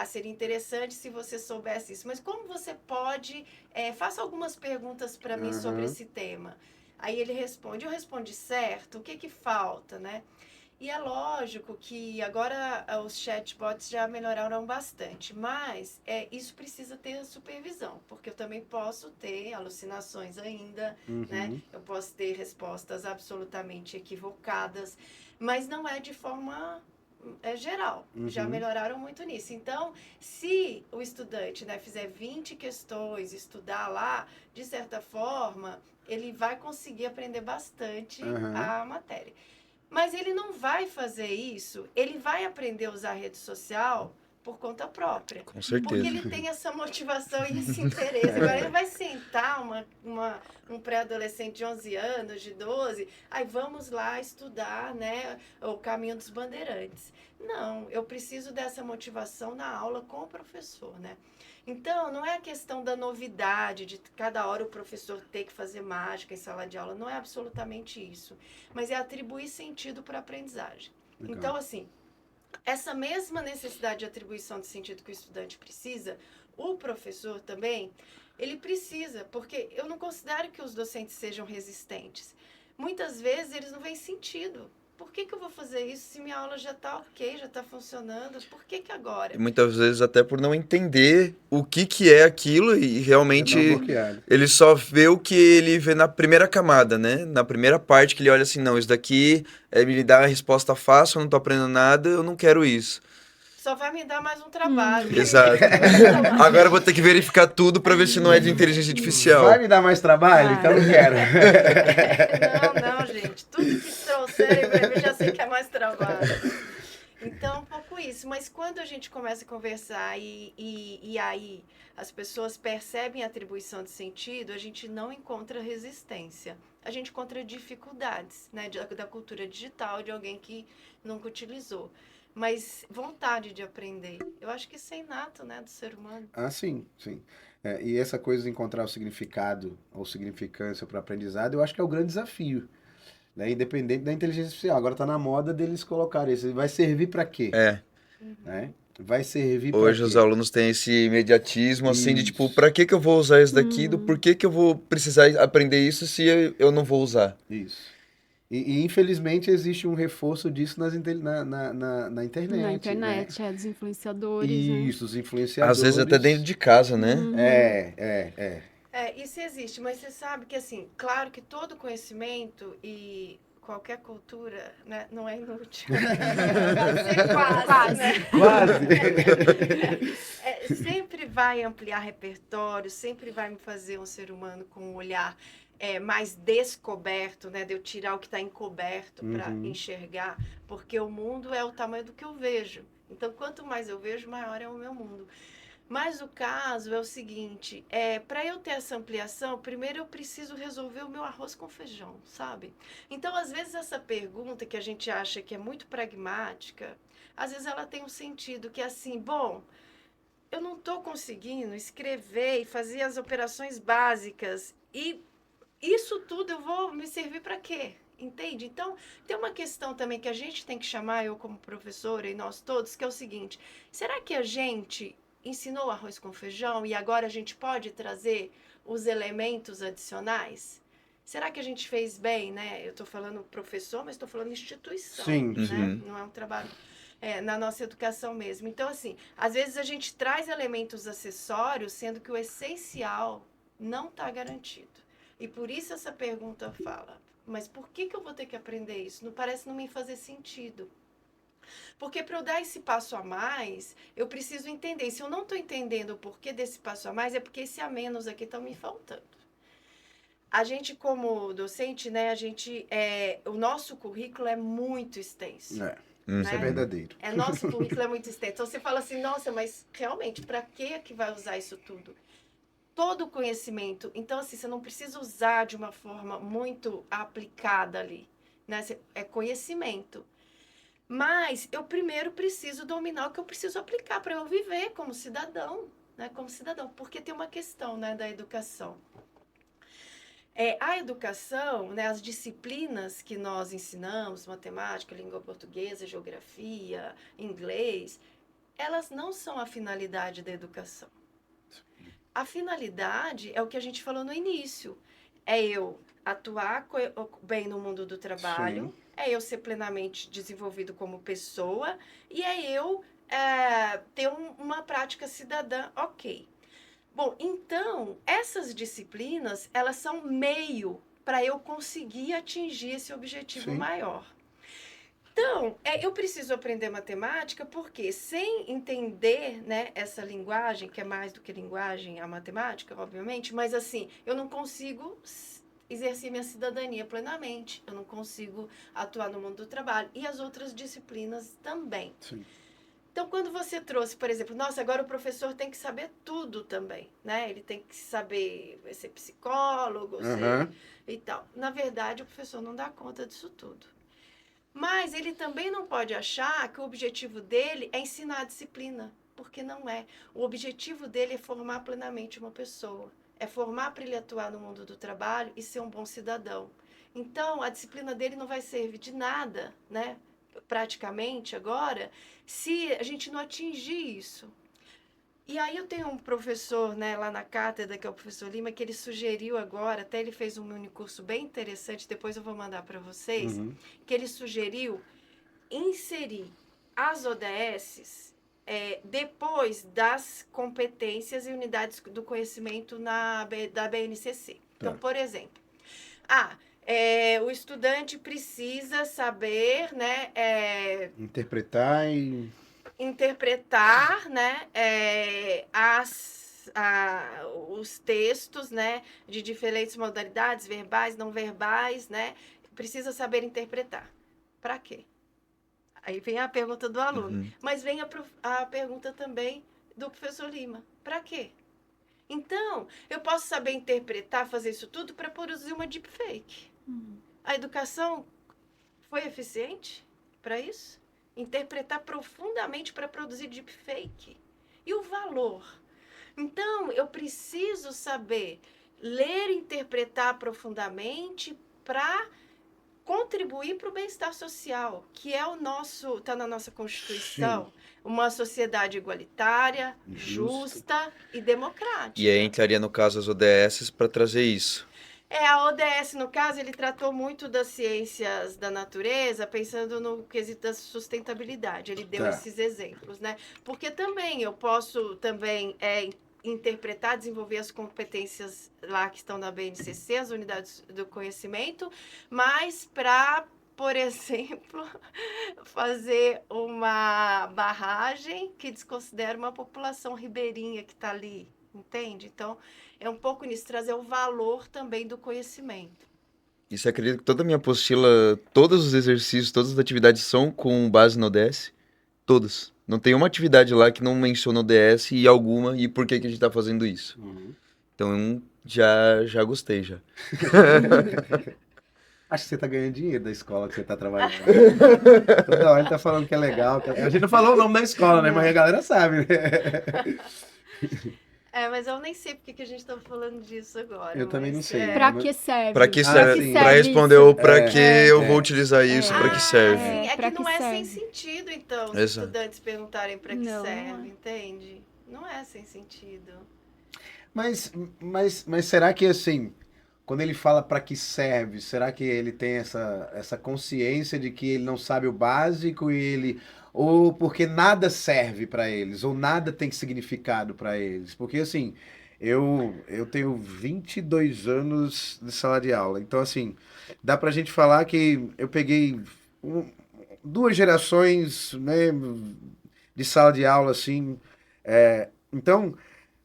Seria interessante se você soubesse isso. Mas como você pode... faça algumas perguntas para mim sobre esse tema. Aí ele responde. Eu respondi certo? O que falta, né? E é lógico que agora os chatbots já melhoraram bastante, mas isso precisa ter supervisão, porque eu também posso ter alucinações ainda, né? Eu posso ter respostas absolutamente equivocadas, mas não é de forma geral. Já melhoraram muito nisso. Então, se o estudante, né, fizer 20 questões, estudar lá, de certa forma, ele vai conseguir aprender bastante a matéria. Mas ele não vai fazer isso, ele vai aprender a usar a rede social por conta própria. Com certeza. Porque ele tem essa motivação e esse interesse. Agora ele vai sentar um pré-adolescente de 11 anos, de 12, aí vamos lá estudar, né, o Caminho dos Bandeirantes. Não, eu preciso dessa motivação na aula com o professor, né? Então, não é a questão da novidade, de cada hora o professor ter que fazer mágica em sala de aula, não é absolutamente isso. Mas é atribuir sentido para a aprendizagem. Legal. Então, assim, essa mesma necessidade de atribuição de sentido que o estudante precisa, o professor também, ele precisa, porque eu não considero que os docentes sejam resistentes. Muitas vezes eles não veem sentido. Por que eu vou fazer isso se minha aula já está ok, já está funcionando? Por que agora? E muitas vezes até por não entender o que é aquilo e realmente ele só vê o que ele vê na primeira camada, né? Na primeira parte que ele olha assim, não, isso daqui me dá a resposta fácil, eu não estou aprendendo nada, eu não quero isso. Só vai me dar mais um trabalho. Exato. Agora eu vou ter que verificar tudo para ver se não é de inteligência artificial. Vai me dar mais trabalho? Então não quero. Não, gente. Tudo que trouxerem para mim, já sei que é mais trabalho. Então, um pouco isso. Mas quando a gente começa a conversar e aí as pessoas percebem a atribuição de sentido, a gente não encontra resistência. A gente encontra dificuldades, né, da cultura digital, de alguém que nunca utilizou. Mas vontade de aprender. Eu acho que isso é inato, né, do ser humano. Ah, sim, sim. E essa coisa de encontrar o significado ou significância para o aprendizado, eu acho que é o grande desafio. Né? Independente da inteligência artificial. Agora está na moda deles colocarem isso. Vai servir para quê? Né? Vai servir para quê? Hoje os alunos têm esse imediatismo, assim, de tipo, para que eu vou usar isso daqui? Por que eu vou precisar aprender isso se eu não vou usar? Isso. E infelizmente existe um reforço disso na internet. Na internet, né? dos influenciadores. Isso, os influenciadores. Às vezes até dentro de casa, né? Isso existe, mas você sabe que, assim, claro que todo conhecimento e qualquer cultura, né, não é inútil. Quase, né? Quase. Sempre vai ampliar repertório, sempre vai me fazer um ser humano com um olhar mais descoberto, né, de eu tirar o que está encoberto para enxergar, porque o mundo é o tamanho do que eu vejo. Então, quanto mais eu vejo, maior é o meu mundo. Mas o caso é o seguinte, para eu ter essa ampliação, primeiro eu preciso resolver o meu arroz com feijão, sabe? Então, às vezes, essa pergunta que a gente acha que é muito pragmática, às vezes ela tem um sentido que é assim, bom, eu não estou conseguindo escrever e fazer as operações básicas e isso tudo eu vou me servir para quê? Entende? Então, tem uma questão também que a gente tem que chamar, eu como professora e nós todos, que é o seguinte, será que a gente ensinou arroz com feijão e agora a gente pode trazer os elementos adicionais? Será que a gente fez bem, né? Eu estou falando professor, mas estou falando instituição. Sim, né? Não é um trabalho na nossa educação mesmo. Então, assim, às vezes a gente traz elementos acessórios, sendo que o essencial não está garantido. E por isso essa pergunta fala, mas por que eu vou ter que aprender isso? Não parece não me fazer sentido. Porque para eu dar esse passo a mais, eu preciso entender. Se eu não estou entendendo o porquê desse passo a mais, é porque esse a menos aqui está me faltando. A gente, como docente, né, o nosso currículo é muito extenso. Isso né? é verdadeiro. Nosso currículo é muito extenso. Então você fala assim, nossa, mas realmente, para que vai usar isso tudo? Todo o conhecimento. Então, assim, você não precisa usar de uma forma muito aplicada ali. Né? É conhecimento. Mas eu primeiro preciso dominar o que eu preciso aplicar para eu viver como cidadão, né? Como cidadão, porque tem uma questão, né, da educação. A educação, né, as disciplinas que nós ensinamos, matemática, língua portuguesa, geografia, inglês, elas não são a finalidade da educação. A finalidade é o que a gente falou no início, é eu atuar bem no mundo do trabalho, Sim. É eu ser plenamente desenvolvido como pessoa e é eu ter uma prática cidadã ok. Bom, então, essas disciplinas, elas são meio para eu conseguir atingir esse objetivo Sim. maior. Então, eu preciso aprender matemática porque sem entender, né, essa linguagem, que é mais do que linguagem, a matemática, obviamente, mas assim, eu não consigo exercer minha cidadania plenamente, eu não consigo atuar no mundo do trabalho e as outras disciplinas também. Sim. Então, quando você trouxe, por exemplo, nossa, agora o professor tem que saber tudo também, né? Ele tem que saber ser psicólogo, ser e tal. Na verdade, o professor não dá conta disso tudo. Mas ele também não pode achar que o objetivo dele é ensinar a disciplina, porque não é. O objetivo dele é formar plenamente uma pessoa. É formar para ele atuar no mundo do trabalho e ser um bom cidadão. Então, a disciplina dele não vai servir de nada, né? Praticamente agora, se a gente não atingir isso. E aí eu tenho um professor, né, lá na cátedra, que é o professor Lima, que ele sugeriu agora, até ele fez um minicurso bem interessante, depois eu vou mandar para vocês, que ele sugeriu inserir as ODSs depois das competências e unidades do conhecimento da BNCC. Então, por exemplo, o estudante precisa saber, né, interpretar, né, os textos, né, de diferentes modalidades, verbais, não verbais, né, precisa saber interpretar. Para quê? Aí vem a pergunta do aluno, mas vem a pergunta também do professor Lima. Para quê? Então, eu posso saber interpretar, fazer isso tudo para produzir uma deepfake. A educação foi eficiente para isso? Interpretar profundamente para produzir deepfake. E o valor? Então, eu preciso saber ler e interpretar profundamente para contribuir para o bem-estar social, que é está na nossa Constituição, uma sociedade igualitária, justa e democrática. E aí entraria, no caso, as ODS para trazer isso. A ODS, no caso, ele tratou muito das ciências da natureza, pensando no quesito da sustentabilidade. Ele deu esses exemplos, né? Porque também eu posso interpretar, desenvolver as competências lá que estão na BNCC, as unidades do conhecimento, mas para, por exemplo, fazer uma barragem que desconsidera uma população ribeirinha que está ali, entende? Então, é um pouco nisso, trazer o valor também do conhecimento. E você acredita que toda a minha apostila, todos os exercícios, todas as atividades são com base no ODS? Todas. Não tem uma atividade lá que não menciona o ODS e alguma, e por que a gente está fazendo isso. Então, já gostei, já. Acho que você tá ganhando dinheiro da escola que você tá trabalhando. Toda hora ele tá falando que é legal. A gente não falou o nome da escola, né? Mas a galera sabe, né? Mas eu nem sei porque que a gente tá falando disso agora. Eu também não sei. Pra que serve? Pra que serve? Pra responder o pra que eu vou utilizar isso, pra que serve. É que não é sem sentido, então, os estudantes perguntarem pra que serve, entende? Não é sem sentido. Mas será que, assim, quando ele fala pra que serve, será que ele tem essa consciência de que ele não sabe o básico ou porque nada serve pra eles, ou nada tem significado pra eles? Porque, assim, eu tenho 22 anos de sala de aula, então, assim, dá pra gente falar que eu peguei 2 gerações, né, de sala de aula, assim, então,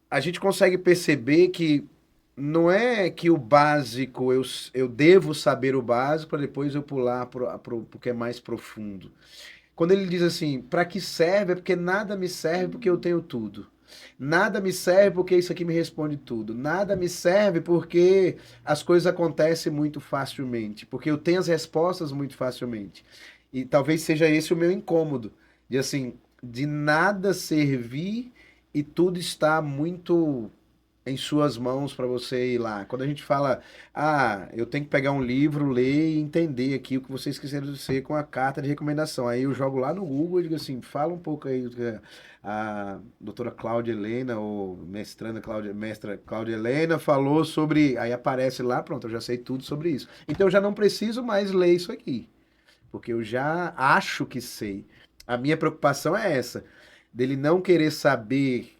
a gente consegue perceber que não é que o básico, eu devo saber o básico para depois eu pular pro que é mais profundo. Quando ele diz assim, para que serve? É porque nada me serve porque eu tenho tudo. Nada me serve porque isso aqui me responde tudo. Nada me serve porque as coisas acontecem muito facilmente. Porque eu tenho as respostas muito facilmente. E talvez seja esse o meu incômodo. De nada servir e tudo está muito em suas mãos para você ir lá. Quando a gente fala, eu tenho que pegar um livro, ler e entender aqui o que vocês quiserem dizer com a carta de recomendação. Aí eu jogo lá no Google e digo assim, fala um pouco aí do que a doutora Cláudia Helena, ou mestra Cláudia Helena falou sobre... Aí aparece lá, pronto, eu já sei tudo sobre isso. Então eu já não preciso mais ler isso aqui, porque eu já acho que sei. A minha preocupação é essa, dele não querer saber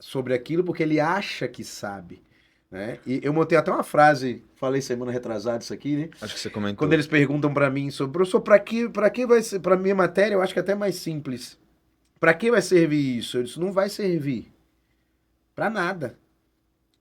sobre aquilo porque ele acha que sabe, né? E eu montei até uma frase, falei semana retrasada isso aqui, né? Acho que você comentou. Quando eles perguntam para mim sobre, professor, para que vai ser, para minha matéria, eu acho que é até mais simples. Para que vai servir isso? Eu disse, não vai servir para nada.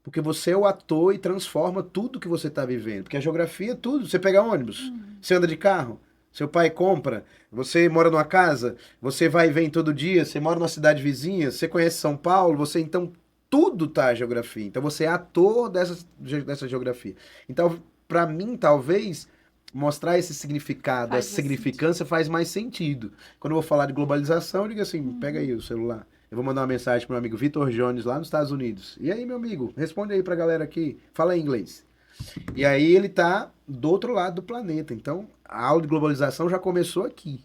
Porque você é o ator e transforma tudo que você está vivendo. Porque a geografia é tudo. Você pega ônibus, você anda de carro, Seu pai compra, você mora numa casa, você vai e vem todo dia, você mora numa cidade vizinha, você conhece São Paulo, você então tudo tá a geografia. Então você é ator dessa geografia. Então, para mim, talvez mostrar esse significado, essa significância faz mais sentido. Quando eu vou falar de globalização, eu digo assim, pega aí o celular. Eu vou mandar uma mensagem pro meu amigo Vitor Jones lá nos Estados Unidos. E aí, meu amigo, responde aí pra galera aqui, fala em inglês. E aí ele tá do outro lado do planeta. Então, a aula de globalização já começou aqui.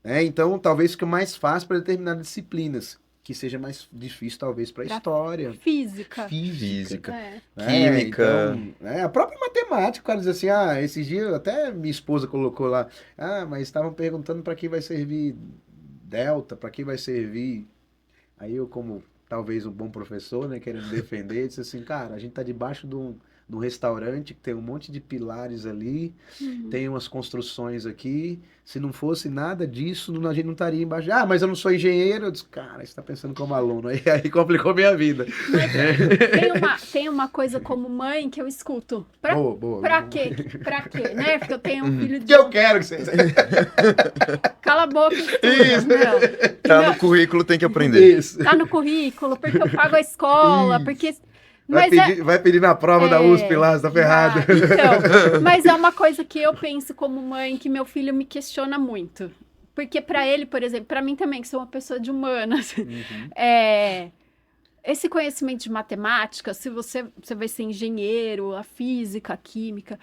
Né? Então, talvez fique mais fácil para determinadas disciplinas, que seja mais difícil, talvez, para história. Física. Né? Química. Então, a própria matemática, o cara diz assim, esses dias até minha esposa colocou lá, mas estavam perguntando para que vai servir delta, para que vai servir. Aí eu, como talvez um bom professor, né, querendo defender, disse assim, cara, a gente tá debaixo de um restaurante que tem um monte de pilares ali, tem umas construções aqui. Se não fosse nada disso, a gente não estaria embaixo. Mas eu não sou engenheiro. Eu disse, cara, você está pensando como aluno. Aí complicou minha vida. Tem uma coisa como mãe que eu escuto. Boa. Pra quê? Pra quê? Né? Porque eu tenho um filho de... Que eu quero que você... Cala a boca. Isso. Tá no currículo, tem que aprender. Isso. Tá no currículo, porque eu pago a escola, porque... Vai pedir na prova da USP lá, você tá ferrado. Então, mas é uma coisa que eu penso como mãe, que meu filho me questiona muito. Porque para ele, por exemplo, para mim também, que sou uma pessoa de humanas, esse conhecimento de matemática, se você vai ser engenheiro, a física, a química...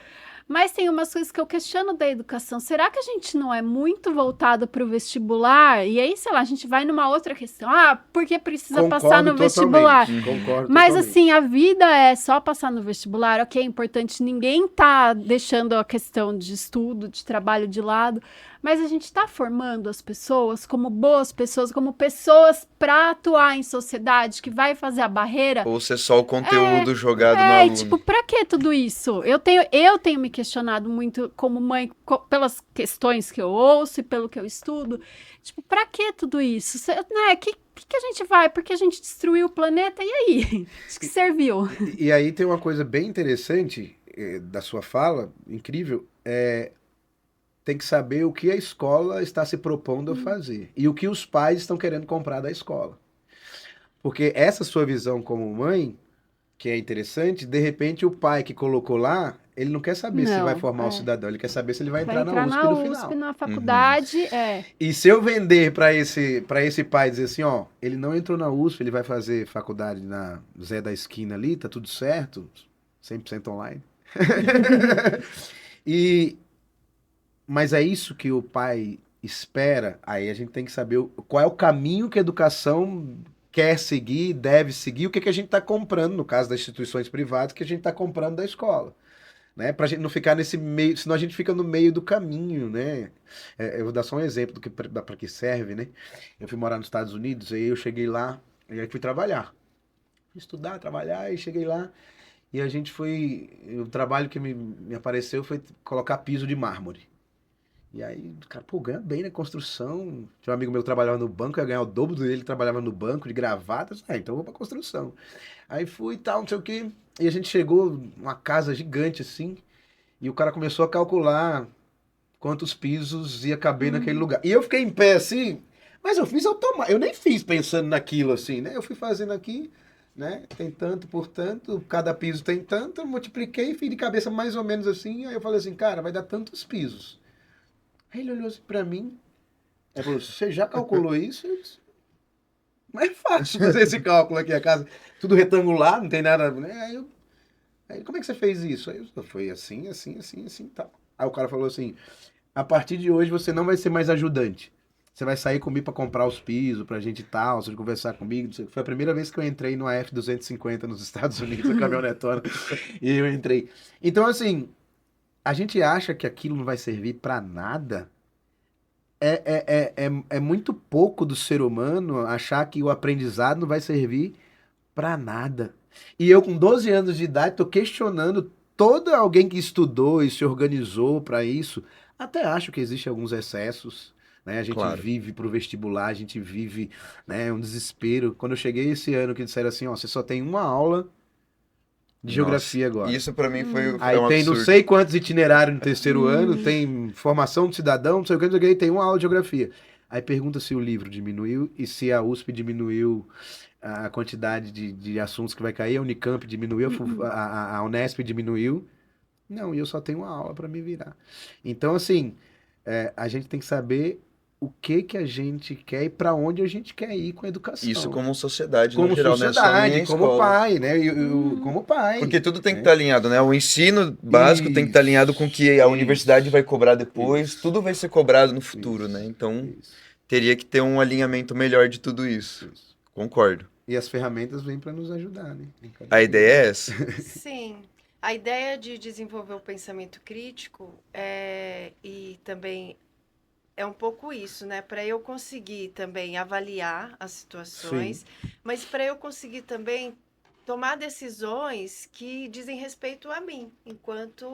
Mas tem umas coisas que eu questiono da educação. Será que a gente não é muito voltado para o vestibular? E aí, sei lá, a gente vai numa outra questão. Porque precisa passar no vestibular. Concordo Mas totalmente. assim, a vida é só passar no vestibular. Ok, é importante. Ninguém tá deixando a questão de estudo, de trabalho de lado. Mas a gente está formando as pessoas como boas pessoas, como pessoas para atuar em sociedade, que vai fazer a barreira. Ou ser só o conteúdo jogado no aluno. Tipo, para que tudo isso? Eu tenho me questionado muito como mãe, pelas questões que eu ouço e pelo que eu estudo. Tipo, para que tudo isso? Né? Que a gente vai? Porque a gente destruiu o planeta, e aí? Acho que serviu. E aí tem uma coisa bem interessante da sua fala, incrível, tem que saber o que a escola está se propondo a fazer e o que os pais estão querendo comprar da escola. Porque essa sua visão como mãe, que é interessante, de repente o pai que colocou lá, ele não quer saber se vai formar o cidadão, ele quer saber se ele vai entrar na USP no final. Na faculdade, E se eu vender para esse pai dizer assim, ele não entrou na USP, ele vai fazer faculdade na Zé da Esquina ali, tá tudo certo, 100% online. Mas é isso que o pai espera, aí a gente tem que saber qual é o caminho que a educação quer seguir, deve seguir, o que a gente está comprando, no caso das instituições privadas, que a gente está comprando da escola. Né? Para a gente não ficar nesse meio, senão a gente fica no meio do caminho, né? Eu vou dar só um exemplo do que para que serve, né? Eu fui morar nos Estados Unidos, aí eu cheguei lá, e aí fui trabalhar. Fui estudar, trabalhar, e cheguei lá, e a gente foi... O trabalho que me apareceu foi colocar piso de mármore. E aí, cara, ganha bem na construção. Tinha um amigo meu que trabalhava no banco, eu ia ganhar o dobro dele, trabalhava no banco, de gravata. Então eu vou pra construção. Aí fui e tal, não sei o quê. E a gente chegou numa casa gigante, assim, e o cara começou a calcular quantos pisos ia caber naquele lugar. E eu fiquei em pé, assim, mas eu fiz automático. Eu nem fiz pensando naquilo, assim, né? Eu fui fazendo aqui, né? Tem tanto por tanto, cada piso tem tanto, eu multipliquei e fiz de cabeça mais ou menos assim. Aí eu falei assim, cara, vai dar tantos pisos. Aí ele olhou assim pra mim, ele falou, você já calculou isso? Eu disse, não é fácil fazer esse cálculo aqui, a casa, tudo retangular, não tem nada, né? Aí como é que você fez isso? Aí eu, foi assim, tal. Aí o cara falou assim, a partir de hoje você não vai ser mais ajudante, você vai sair comigo pra comprar os pisos, pra gente e tal, você vai conversar comigo. Foi a primeira vez que eu entrei no F-250 nos Estados Unidos, a caminhonetona, e eu entrei. Então assim... A gente acha que aquilo não vai servir para nada. É muito pouco do ser humano achar que o aprendizado não vai servir para nada. E eu, com 12 anos de idade, estou questionando todo alguém que estudou e se organizou para isso. Até acho que existem alguns excessos. Né? A gente vive para o vestibular, a gente vive, né, um desespero. Quando eu cheguei esse ano, que disseram assim, você só tem uma aula de geografia agora. Isso pra mim foi Aí um tem absurdo. não sei quantos itinerários no terceiro ano, tem formação de cidadão, não sei o que, não sei o que, e tem uma aula de geografia. Aí pergunta se o livro diminuiu e se a USP diminuiu a quantidade de assuntos que vai cair, a Unicamp diminuiu, a Unesp diminuiu. Não, e eu só tenho uma aula para me virar. Então, assim, a gente tem que saber o que a gente quer e para onde a gente quer ir com a educação. Isso como sociedade, como no geral, sociedade, né? Só como escola. pai, né? Como pai. Porque tudo tem que estar alinhado, né? O ensino básico tem que estar alinhado com o que a universidade vai cobrar depois. Tudo vai ser cobrado no futuro, né? Então, teria que ter um alinhamento melhor de tudo isso. Concordo. E as ferramentas vêm para nos ajudar, né? A ideia é essa? Sim. A ideia de desenvolver o pensamento crítico e também é um pouco isso, né? Para eu conseguir também avaliar as situações, mas para eu conseguir também tomar decisões que dizem respeito a mim, enquanto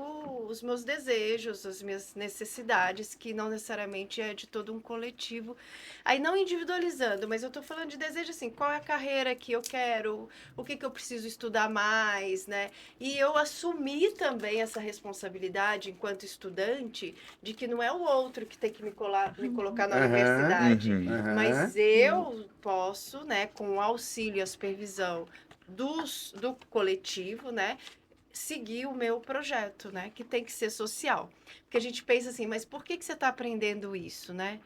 os meus desejos, as minhas necessidades, que não necessariamente é de todo um coletivo. Aí não individualizando, mas eu estou falando de desejo assim, qual é a carreira que eu quero, o que eu preciso estudar mais, né? E eu assumir também essa responsabilidade enquanto estudante de que não é o outro que tem que me colocar na universidade, mas eu posso, né, com o auxílio e a supervisão do coletivo, né, seguir o meu projeto, né, que tem que ser social. Porque a gente pensa assim, mas por que você está aprendendo isso, né?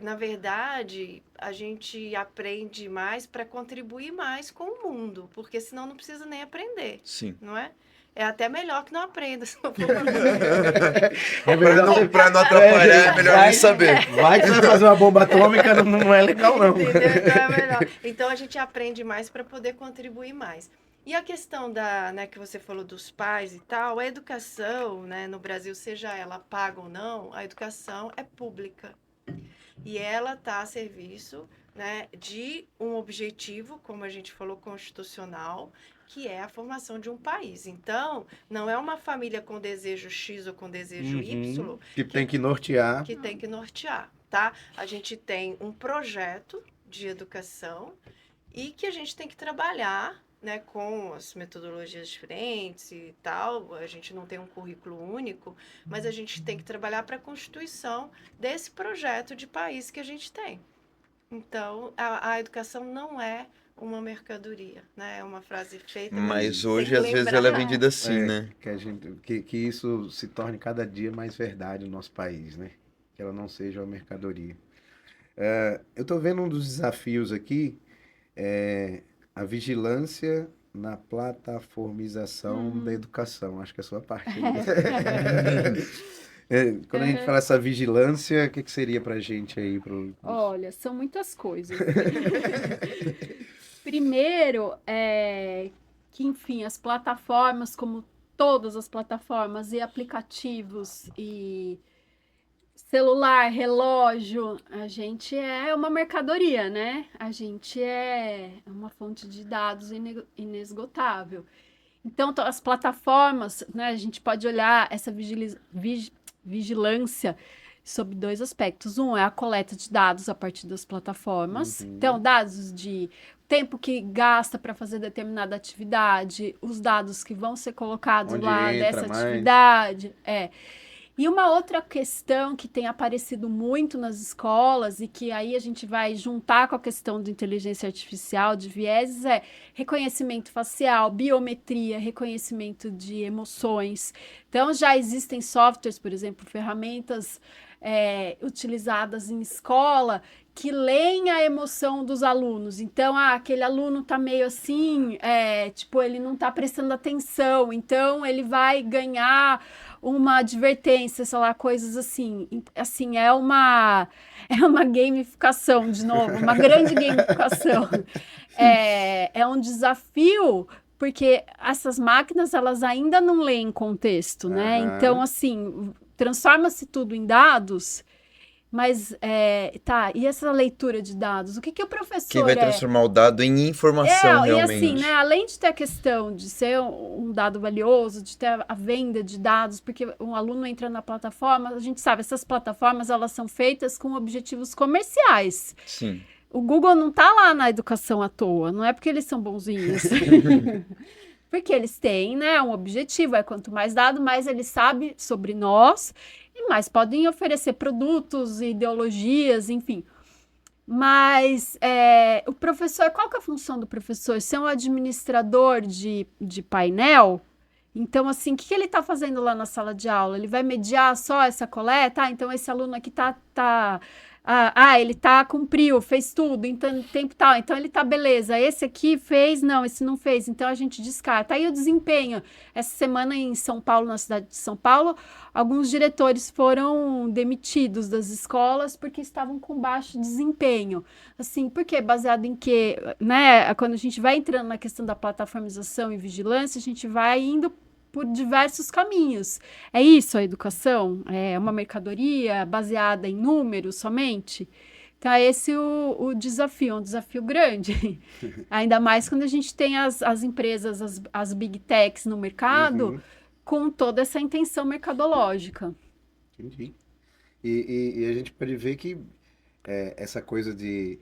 Na verdade, a gente aprende mais para contribuir mais com o mundo, porque senão não precisa nem aprender. Sim. Não é? É até melhor que não aprenda. Para não atrapalhar, é melhor nem saber. Vai que você vai fazer uma bomba atômica, não é legal, não. Entendeu? Então é melhor. Então a gente aprende mais para poder contribuir mais. E a questão né, que você falou dos pais e tal, a educação, né, no Brasil, seja ela paga ou não, a educação é pública. E ela está a serviço, né, de um objetivo, como a gente falou, constitucional, que é a formação de um país. Então, não é uma família com desejo X ou com desejo Y que tem que nortear. Que tem que nortear, tá? A gente tem um projeto de educação e que a gente tem que trabalhar, né, com as metodologias diferentes e tal. A gente não tem um currículo único, mas a gente tem que trabalhar para a constituição desse projeto de país que a gente tem. Então, a educação não é uma mercadoria, né? É uma frase feita. Mas hoje, às vezes, ela é vendida assim, né? Que isso se torne cada dia mais verdade no nosso país, né? Que ela não seja uma mercadoria. Eu estou vendo um dos desafios aqui, a vigilância na plataformização da educação. Acho que é a sua parte. Quando a gente fala essa vigilância, o que seria para a gente aí? Olha, são muitas coisas. Primeiro, que, enfim, as plataformas, como todas as plataformas e aplicativos e celular, relógio, a gente é uma mercadoria, né? A gente é uma fonte de dados inesgotável. Então, as plataformas, né, a gente pode olhar essa vigilância sob dois aspectos. Um é a coleta de dados a partir das plataformas. Então, dados de tempo que gasta para fazer determinada atividade, os dados que vão ser colocados onde lá dessa mais atividade. E uma outra questão que tem aparecido muito nas escolas e que aí a gente vai juntar com a questão de inteligência artificial, de vieses, é reconhecimento facial, biometria, reconhecimento de emoções. Então, já existem softwares, por exemplo, ferramentas utilizadas em escola que leem a emoção dos alunos. Então, aquele aluno tá meio assim, tipo, ele não tá prestando atenção, então ele vai ganhar uma advertência, sei lá, coisas assim. Assim, é uma gamificação, de novo, uma grande gamificação. É um desafio, porque essas máquinas, elas ainda não leem contexto, né? Então, assim, transforma-se tudo em dados, mas, e essa leitura de dados? O que o professor... Quem vai transformar o dado em informação, realmente. E assim, né, além de ter a questão de ser um dado valioso, de ter a venda de dados, porque um aluno entra na plataforma, a gente sabe, essas plataformas, elas são feitas com objetivos comerciais. Sim. O Google não tá lá na educação à toa, não é porque eles são bonzinhos. Porque eles têm, né, um objetivo, quanto mais dado, mais eles sabem sobre nós e mais podem oferecer produtos, ideologias, enfim. Mas o professor, qual que é a função do professor? Ser um administrador de painel? Então, assim, o que ele está fazendo lá na sala de aula? Ele vai mediar só essa coleta? Então esse aluno aqui ele cumpriu, fez tudo, então tempo tal, então ele tá beleza. Esse aqui fez, não, esse não fez, então a gente descarta. Aí o desempenho. Essa semana em São Paulo, na cidade de São Paulo, alguns diretores foram demitidos das escolas porque estavam com baixo desempenho. Assim, por quê? Baseado em quê? Né? Quando a gente vai entrando na questão da plataformização e vigilância, a gente vai indo por diversos caminhos. É isso a educação? É uma mercadoria baseada em números somente? Então, é esse o desafio, um desafio grande. Ainda mais quando a gente tem as empresas, as big techs no mercado, com toda essa intenção mercadológica. Entendi. E a gente pode ver que essa coisa de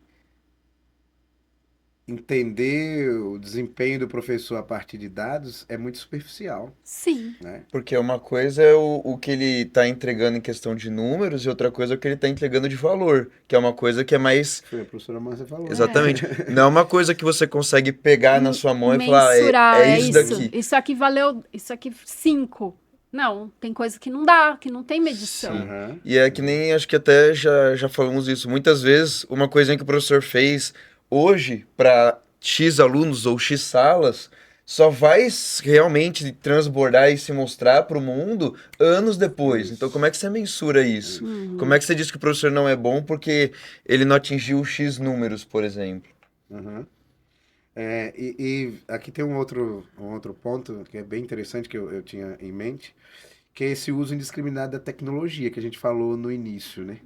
entender o desempenho do professor a partir de dados é muito superficial. Sim. Né? Porque uma coisa é o que ele está entregando em questão de números e outra coisa é o que ele está entregando de valor, que é uma coisa que é mais... Foi a professora Márcia falou. Exatamente. Não é uma coisa que você consegue pegar na sua mão e falar, mensurar, é isso daqui. Isso aqui valeu, isso aqui 5. Não, tem coisa que não dá, que não tem medição. Uhum. E é que nem, acho que até já falamos isso. Muitas vezes, uma coisinha que o professor fez hoje para X alunos ou X salas só vai realmente transbordar e se mostrar para o mundo anos depois. Então, como é que você mensura isso? Como é que você diz que o professor não é bom porque ele não atingiu X números, por exemplo? Uhum. E aqui tem um outro ponto que é bem interessante que eu tinha em mente, que é esse uso indiscriminado da tecnologia que a gente falou no início, né?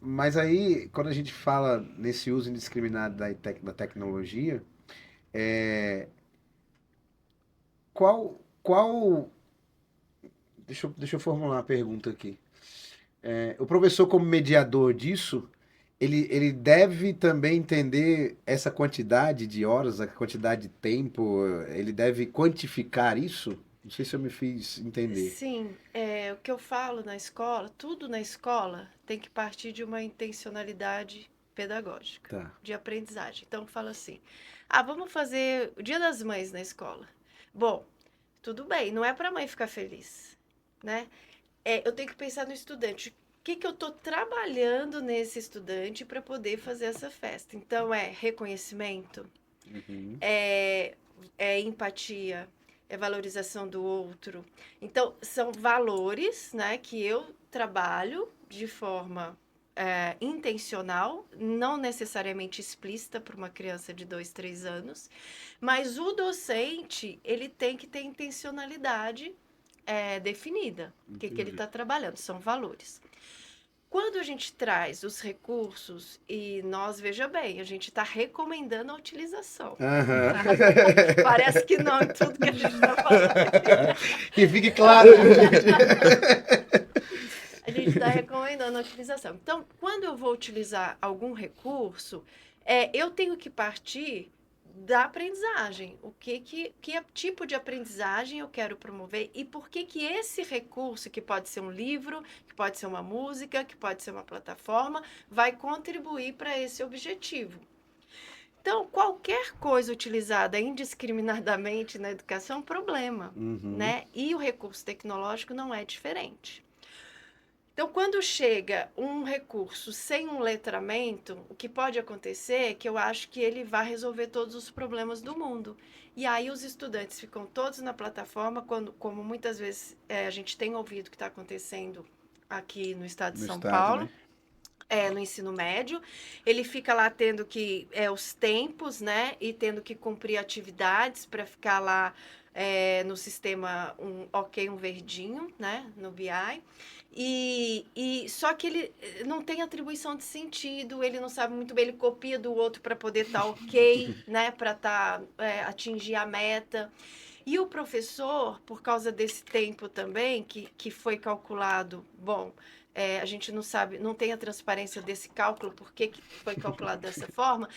Mas aí, quando a gente fala nesse uso indiscriminado da tecnologia, qual... Deixa eu formular uma pergunta aqui. O professor, como mediador disso, ele deve também entender essa quantidade de horas, a quantidade de tempo, ele deve quantificar isso? Não sei se eu me fiz entender. Sim, o que eu falo na escola, tudo na escola tem que partir de uma intencionalidade pedagógica, de aprendizagem. Então, fala assim, vamos fazer o Dia das Mães na escola. Bom, tudo bem, não é para a mãe ficar feliz, né? Eu tenho que pensar no estudante. O que eu estou trabalhando nesse estudante para poder fazer essa festa? Então, reconhecimento, é empatia, é valorização do outro. Então, são valores, né, que eu trabalho de forma intencional, não necessariamente explícita para uma criança de 2, 3 anos, mas o docente, ele tem que ter intencionalidade definida. O que ele está trabalhando, são valores. Quando a gente traz os recursos, e nós, veja bem, a gente está recomendando a utilização. Parece que não em tudo que a gente está falando aqui. Que fique claro. A gente está recomendando a utilização. Então, quando eu vou utilizar algum recurso, eu tenho que partir da aprendizagem. Que tipo de aprendizagem eu quero promover e por que esse recurso, que pode ser um livro, que pode ser uma música, que pode ser uma plataforma, vai contribuir para esse objetivo. Então, qualquer coisa utilizada indiscriminadamente na educação é um problema, né? E o recurso tecnológico não é diferente. Então, quando chega um recurso sem um letramento, o que pode acontecer é que eu acho que ele vai resolver todos os problemas do mundo. E aí os estudantes ficam todos na plataforma, como muitas vezes a gente tem ouvido que está acontecendo aqui no estado de São Paulo, né? No ensino médio. Ele fica lá tendo que, os tempos, né? E tendo que cumprir atividades para ficar lá no sistema um verdinho, né? No BI. E só que ele não tem atribuição de sentido, ele não sabe muito bem, ele copia do outro para poder estar ok, né, para atingir a meta. E o professor, por causa desse tempo também, que foi calculado, a gente não sabe, não tem a transparência desse cálculo, por que foi calculado dessa forma,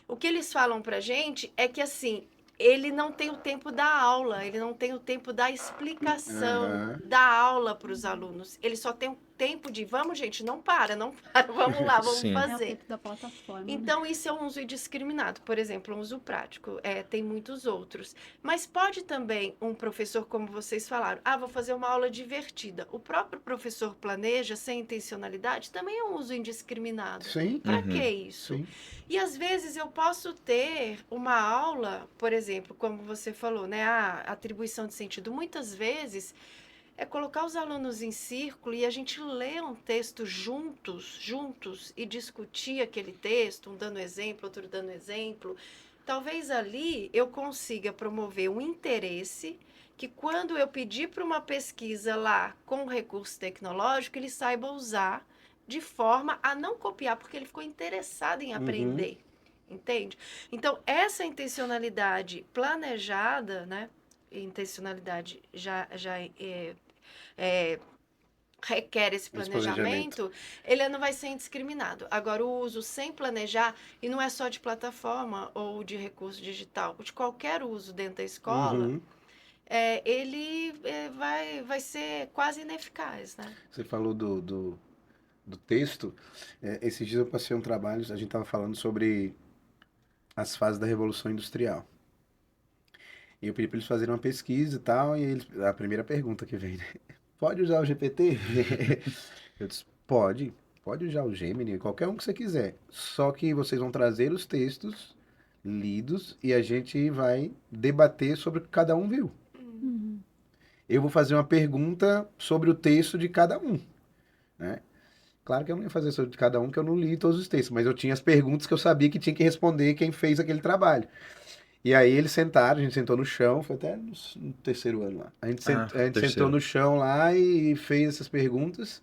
o que eles falam para a gente é que, assim, ele não tem o tempo da aula, ele não tem o tempo da explicação da aula para os alunos. Ele só tem o tempo de, vamos, gente, não para, vamos lá, vamos fazer. É o tempo da plataforma. Então, isso é um uso indiscriminado. Por exemplo, um uso prático. Tem muitos outros. Mas pode também um professor, como vocês falaram, vou fazer uma aula divertida. O próprio professor planeja, sem intencionalidade, também é um uso indiscriminado. Sim. Para que isso? Sim. E às vezes eu posso ter uma aula, por exemplo, como você falou, né? A atribuição de sentido. Muitas vezes é colocar os alunos em círculo e a gente ler um texto juntos e discutir aquele texto, um dando exemplo, outro dando exemplo. Talvez ali eu consiga promover um interesse que quando eu pedir para uma pesquisa lá com recurso tecnológico, ele saiba usar de forma a não copiar, porque ele ficou interessado em aprender, entende? Então, essa intencionalidade planejada, né? Intencionalidade já requer esse planejamento, ele não vai ser indiscriminado. Agora, o uso sem planejar, e não é só de plataforma ou de recurso digital, de qualquer uso dentro da escola, ele vai ser quase ineficaz, né? Você falou do texto. Esses dias eu passei um trabalho, a gente estava falando sobre as fases da Revolução Industrial. E eu pedi para eles fazerem uma pesquisa e tal, e a primeira pergunta que vem, né? Pode usar o GPT? Eu disse, pode usar o Gemini, qualquer um que você quiser. Só que vocês vão trazer os textos lidos e a gente vai debater sobre o que cada um viu. Eu vou fazer uma pergunta sobre o texto de cada um, né? Claro que eu não ia fazer sobre cada um, porque eu não li todos os textos, mas eu tinha as perguntas que eu sabia que tinha que responder quem fez aquele trabalho. E aí eles sentaram, a gente sentou no chão, foi até no terceiro ano lá. A gente sentou no chão lá e fez essas perguntas,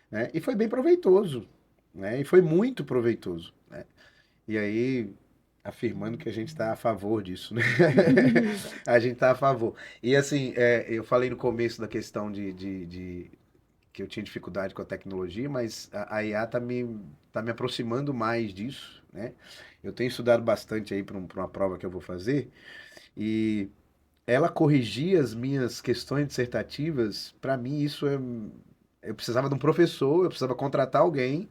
né? E foi bem proveitoso, né? E foi muito proveitoso, né? E aí, afirmando que a gente está a favor disso, né? A gente está a favor. E assim, eu falei no começo da questão de que eu tinha dificuldade com a tecnologia, mas a IA tá me aproximando mais disso, né? Eu tenho estudado bastante aí para uma prova que eu vou fazer, e ela corrigir as minhas questões dissertativas, para mim isso eu precisava de um professor, eu precisava contratar alguém,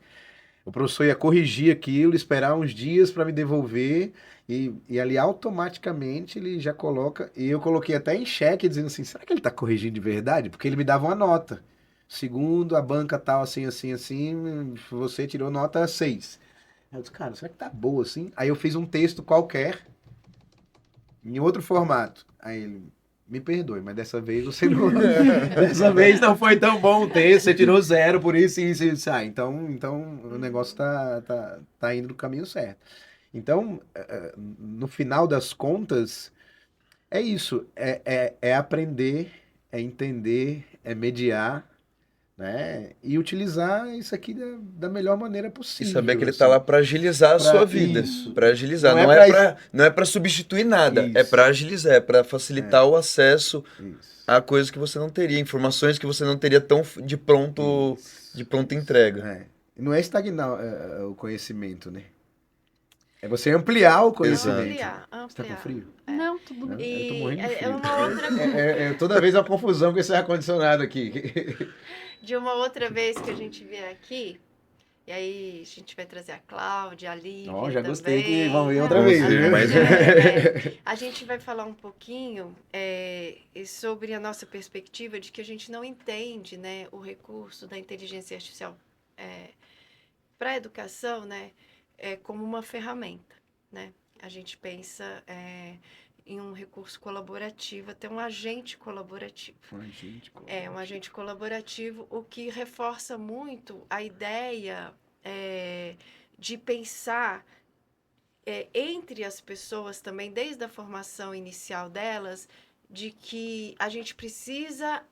o professor ia corrigir aquilo, esperar uns dias para me devolver, e ali automaticamente ele já coloca, e eu coloquei até em xeque, dizendo assim, será que ele está corrigindo de verdade? Porque ele me dava uma nota. Segundo a banca tal, assim, você tirou nota 6. Aí eu disse, cara, será que tá boa assim? Aí eu fiz um texto qualquer, em outro formato. Aí ele, me perdoe, mas dessa vez você não... dessa vez não foi tão bom o texto, você tirou 0 por isso e isso. Então o negócio tá indo no caminho certo. Então, no final das contas, é isso. É aprender, é entender, é mediar, né? E utilizar isso aqui da melhor maneira possível. E saber que ele está lá para agilizar a sua vida. Para agilizar. Não é para substituir nada. Isso. É para agilizar, é para facilitar o acesso a coisas que você não teria, informações que você não teria tão de pronta entrega. Não é estagnar o conhecimento, né? É você ampliar o conhecimento. Ampliar. Você tá com frio? Não, tô bonito. Eu tô morrendo de frio. Uma outra... toda vez é uma confusão com esse ar-condicionado aqui. De uma outra vez que a gente vier aqui, e aí a gente vai trazer a Cláudia, a Lívia já também. gostei que vão vir outra vez. A gente vai falar um pouquinho sobre a nossa perspectiva de que a gente não entende, né, o recurso da inteligência artificial para a educação, né, como uma ferramenta, né? A gente pensa em um recurso colaborativo, até um agente colaborativo. Um agente colaborativo, o que reforça muito a ideia de pensar entre as pessoas também, desde a formação inicial delas, de que a gente precisa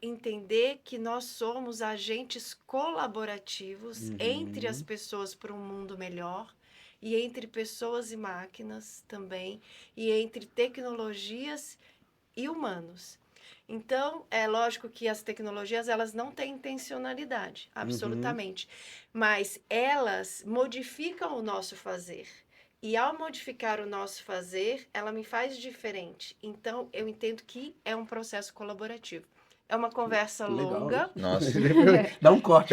entender que nós somos agentes colaborativos entre as pessoas para um mundo melhor, e entre pessoas e máquinas também, e entre tecnologias e humanos. Então, é lógico que as tecnologias, elas não têm intencionalidade, absolutamente, mas elas modificam o nosso fazer. E ao modificar o nosso fazer, ela me faz diferente. Então, eu entendo que é um processo colaborativo. É uma conversa longa. Nossa. Dá um corte.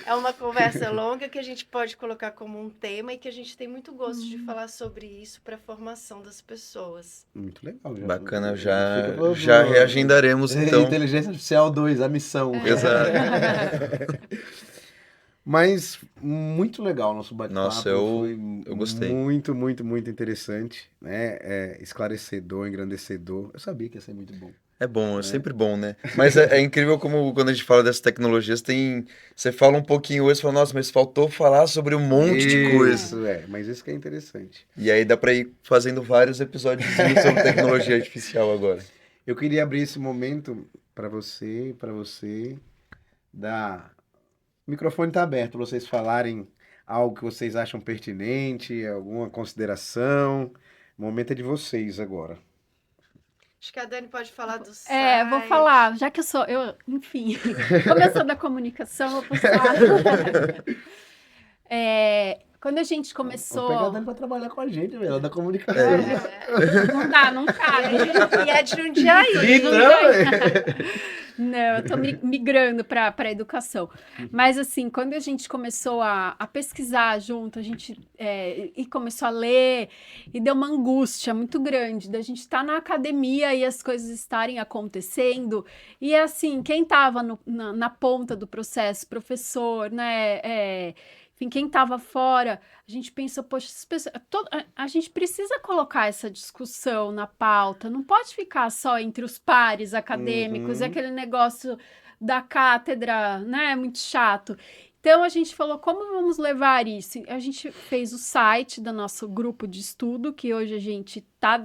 É uma conversa longa que a gente pode colocar como um tema e que a gente tem muito gosto de falar sobre isso para a formação das pessoas. Muito legal. Bacana, já reagendaremos, então. Inteligência Artificial 2, a missão. Exato. Mas muito legal o nosso bate-papo. Nossa, eu gostei. Muito, muito, muito interessante, né? Esclarecedor, engrandecedor. Eu sabia que ia ser muito bom. É bom, é sempre bom, né? Mas é incrível como quando a gente fala dessas tecnologias, você fala um pouquinho hoje, você fala, nossa, mas faltou falar sobre um monte de coisa. Mas isso que é interessante. E aí dá pra ir fazendo vários episódios sobre tecnologia artificial agora. Eu queria abrir esse momento para você dar... O microfone está aberto para vocês falarem algo que vocês acham pertinente, alguma consideração. O momento é de vocês agora. Acho que a Dani pode falar do site. Vou falar, já que enfim, como eu sou da comunicação, eu vou falar. Quando a gente começou... Vou pegar a Dani para trabalhar com a gente, velho, ela da comunicação. Não cabe. E é de Jundiaí. Não, eu tô migrando para a educação. Mas, assim, quando a gente começou a pesquisar junto, a gente e começou a ler, e deu uma angústia muito grande da gente estar na academia e as coisas estarem acontecendo. E, assim, quem estava na ponta do processo, professor, né? Enfim, quem estava fora, a gente pensou, poxa, a gente precisa colocar essa discussão na pauta, não pode ficar só entre os pares acadêmicos, aquele negócio da cátedra, né, muito chato. Então, a gente falou, como vamos levar isso? A gente fez o site do nosso grupo de estudo, que hoje a gente está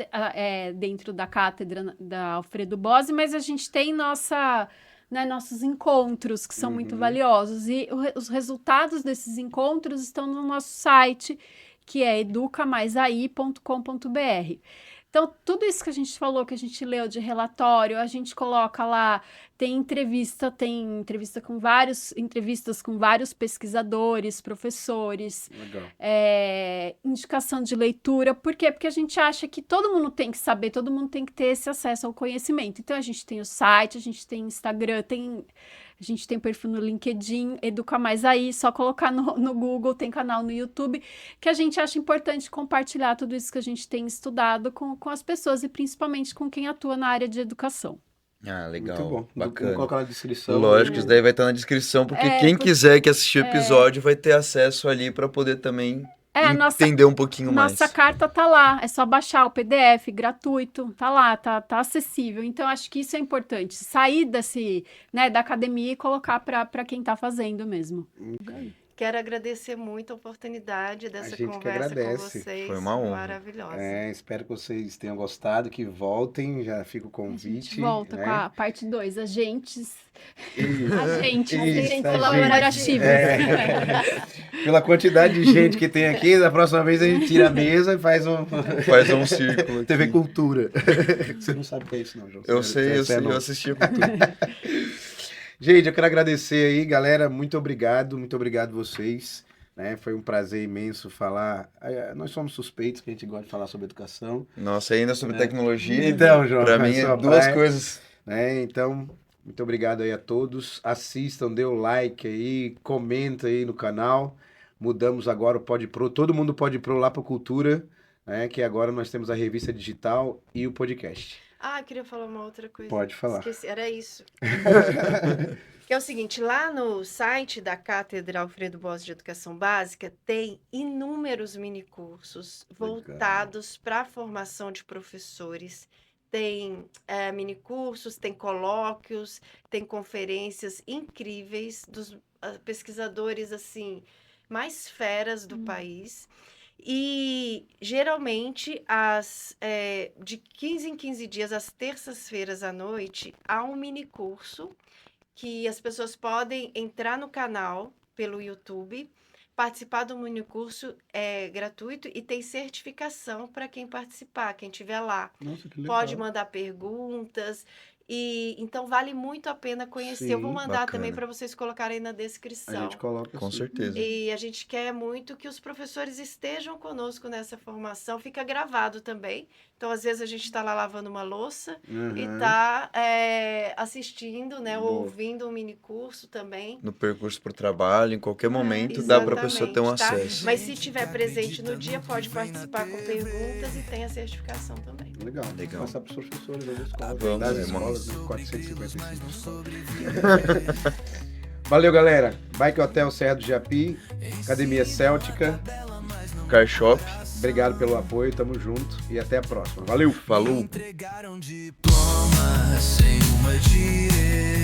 dentro da cátedra da Alfredo Bozzi, mas a gente tem nossos encontros, que são muito valiosos. E os resultados desses encontros estão no nosso site, que é educamaisai.com.br. Então, tudo isso que a gente falou, que a gente leu de relatório, a gente coloca lá, tem entrevistas com vários pesquisadores, professores, indicação de leitura. Por quê? Porque a gente acha que todo mundo tem que saber, todo mundo tem que ter esse acesso ao conhecimento. Então, a gente tem o site, a gente tem Instagram, a gente tem perfil no LinkedIn, Educa Mais Aí, só colocar no Google, tem canal no YouTube, que a gente acha importante compartilhar tudo isso que a gente tem estudado com as pessoas e principalmente com quem atua na área de educação. Ah, legal. Muito bom. Bacana. Vou colocar na descrição. Lógico, isso daí vai estar na descrição, porque quem quiser que assistir o episódio vai ter acesso ali para poder também entender um pouquinho mais. Nossa carta tá lá, é só baixar o PDF gratuito, tá lá, tá acessível. Então, acho que isso é importante, sair da academia e colocar para quem tá fazendo mesmo. Quero agradecer muito a oportunidade dessa conversa com vocês. Foi uma honra. Maravilhosa. Espero que vocês tenham gostado, que voltem, já fica o convite. A gente volta com a parte 2, agentes Isso, colaborativos. Pela quantidade de gente que tem aqui, da próxima vez a gente tira a mesa e faz um círculo aqui. TV Cultura. Você não sabe o que é isso não, João. Eu sei, eu assisti a Cultura. Gente, eu quero agradecer aí, galera, muito obrigado vocês, né? Foi um prazer imenso falar, nós somos suspeitos que a gente gosta de falar sobre educação. Nossa, ainda sobre tecnologia, então, João, pra mim é duas coisas. Então, muito obrigado aí a todos, assistam, dê o like aí, comenta aí no canal, mudamos agora o Pode Pro, todo mundo pode pro lá para Cultura, né? Que agora nós temos a revista digital e o podcast. Eu queria falar uma outra coisa. Pode falar. Esqueci, era isso. Que é o seguinte, lá no site da Cátedra Alfredo Bozzi de Educação Básica tem inúmeros minicursos voltados para a formação de professores. Tem minicursos, tem colóquios, tem conferências incríveis dos pesquisadores assim mais feras do país. E, geralmente, de 15 em 15 dias, às terças-feiras à noite, há um mini curso que as pessoas podem entrar no canal pelo YouTube, participar do mini curso gratuito e tem certificação para quem participar, quem estiver lá. Nossa, que legal. Pode mandar perguntas E então vale muito a pena conhecer. Eu vou Sim, mandar bacana. também para vocês colocarem na A descrição. gente coloca Com assim. certeza. E a gente quer muito que os professores estejam conosco nessa formação. Fica gravado também. Então, às vezes, a gente está lá lavando uma louça e está assistindo, né? Ou ouvindo um mini curso também. No percurso para o trabalho, em qualquer momento, dá para a pessoa ter um Exatamente, tá? acesso. Mas se tiver presente no dia, pode participar com perguntas e tem a certificação também. Legal. Legal. Passar para os professores das escolas. Vamos, das irmão. escolas, né? 455 escolas. Valeu, galera. Bike Hotel Serra do Japi, Academia Céltica. Car Shop. Obrigado pelo apoio, tamo junto e até a próxima. Valeu! Falou! Entregaram diploma sem uma direção.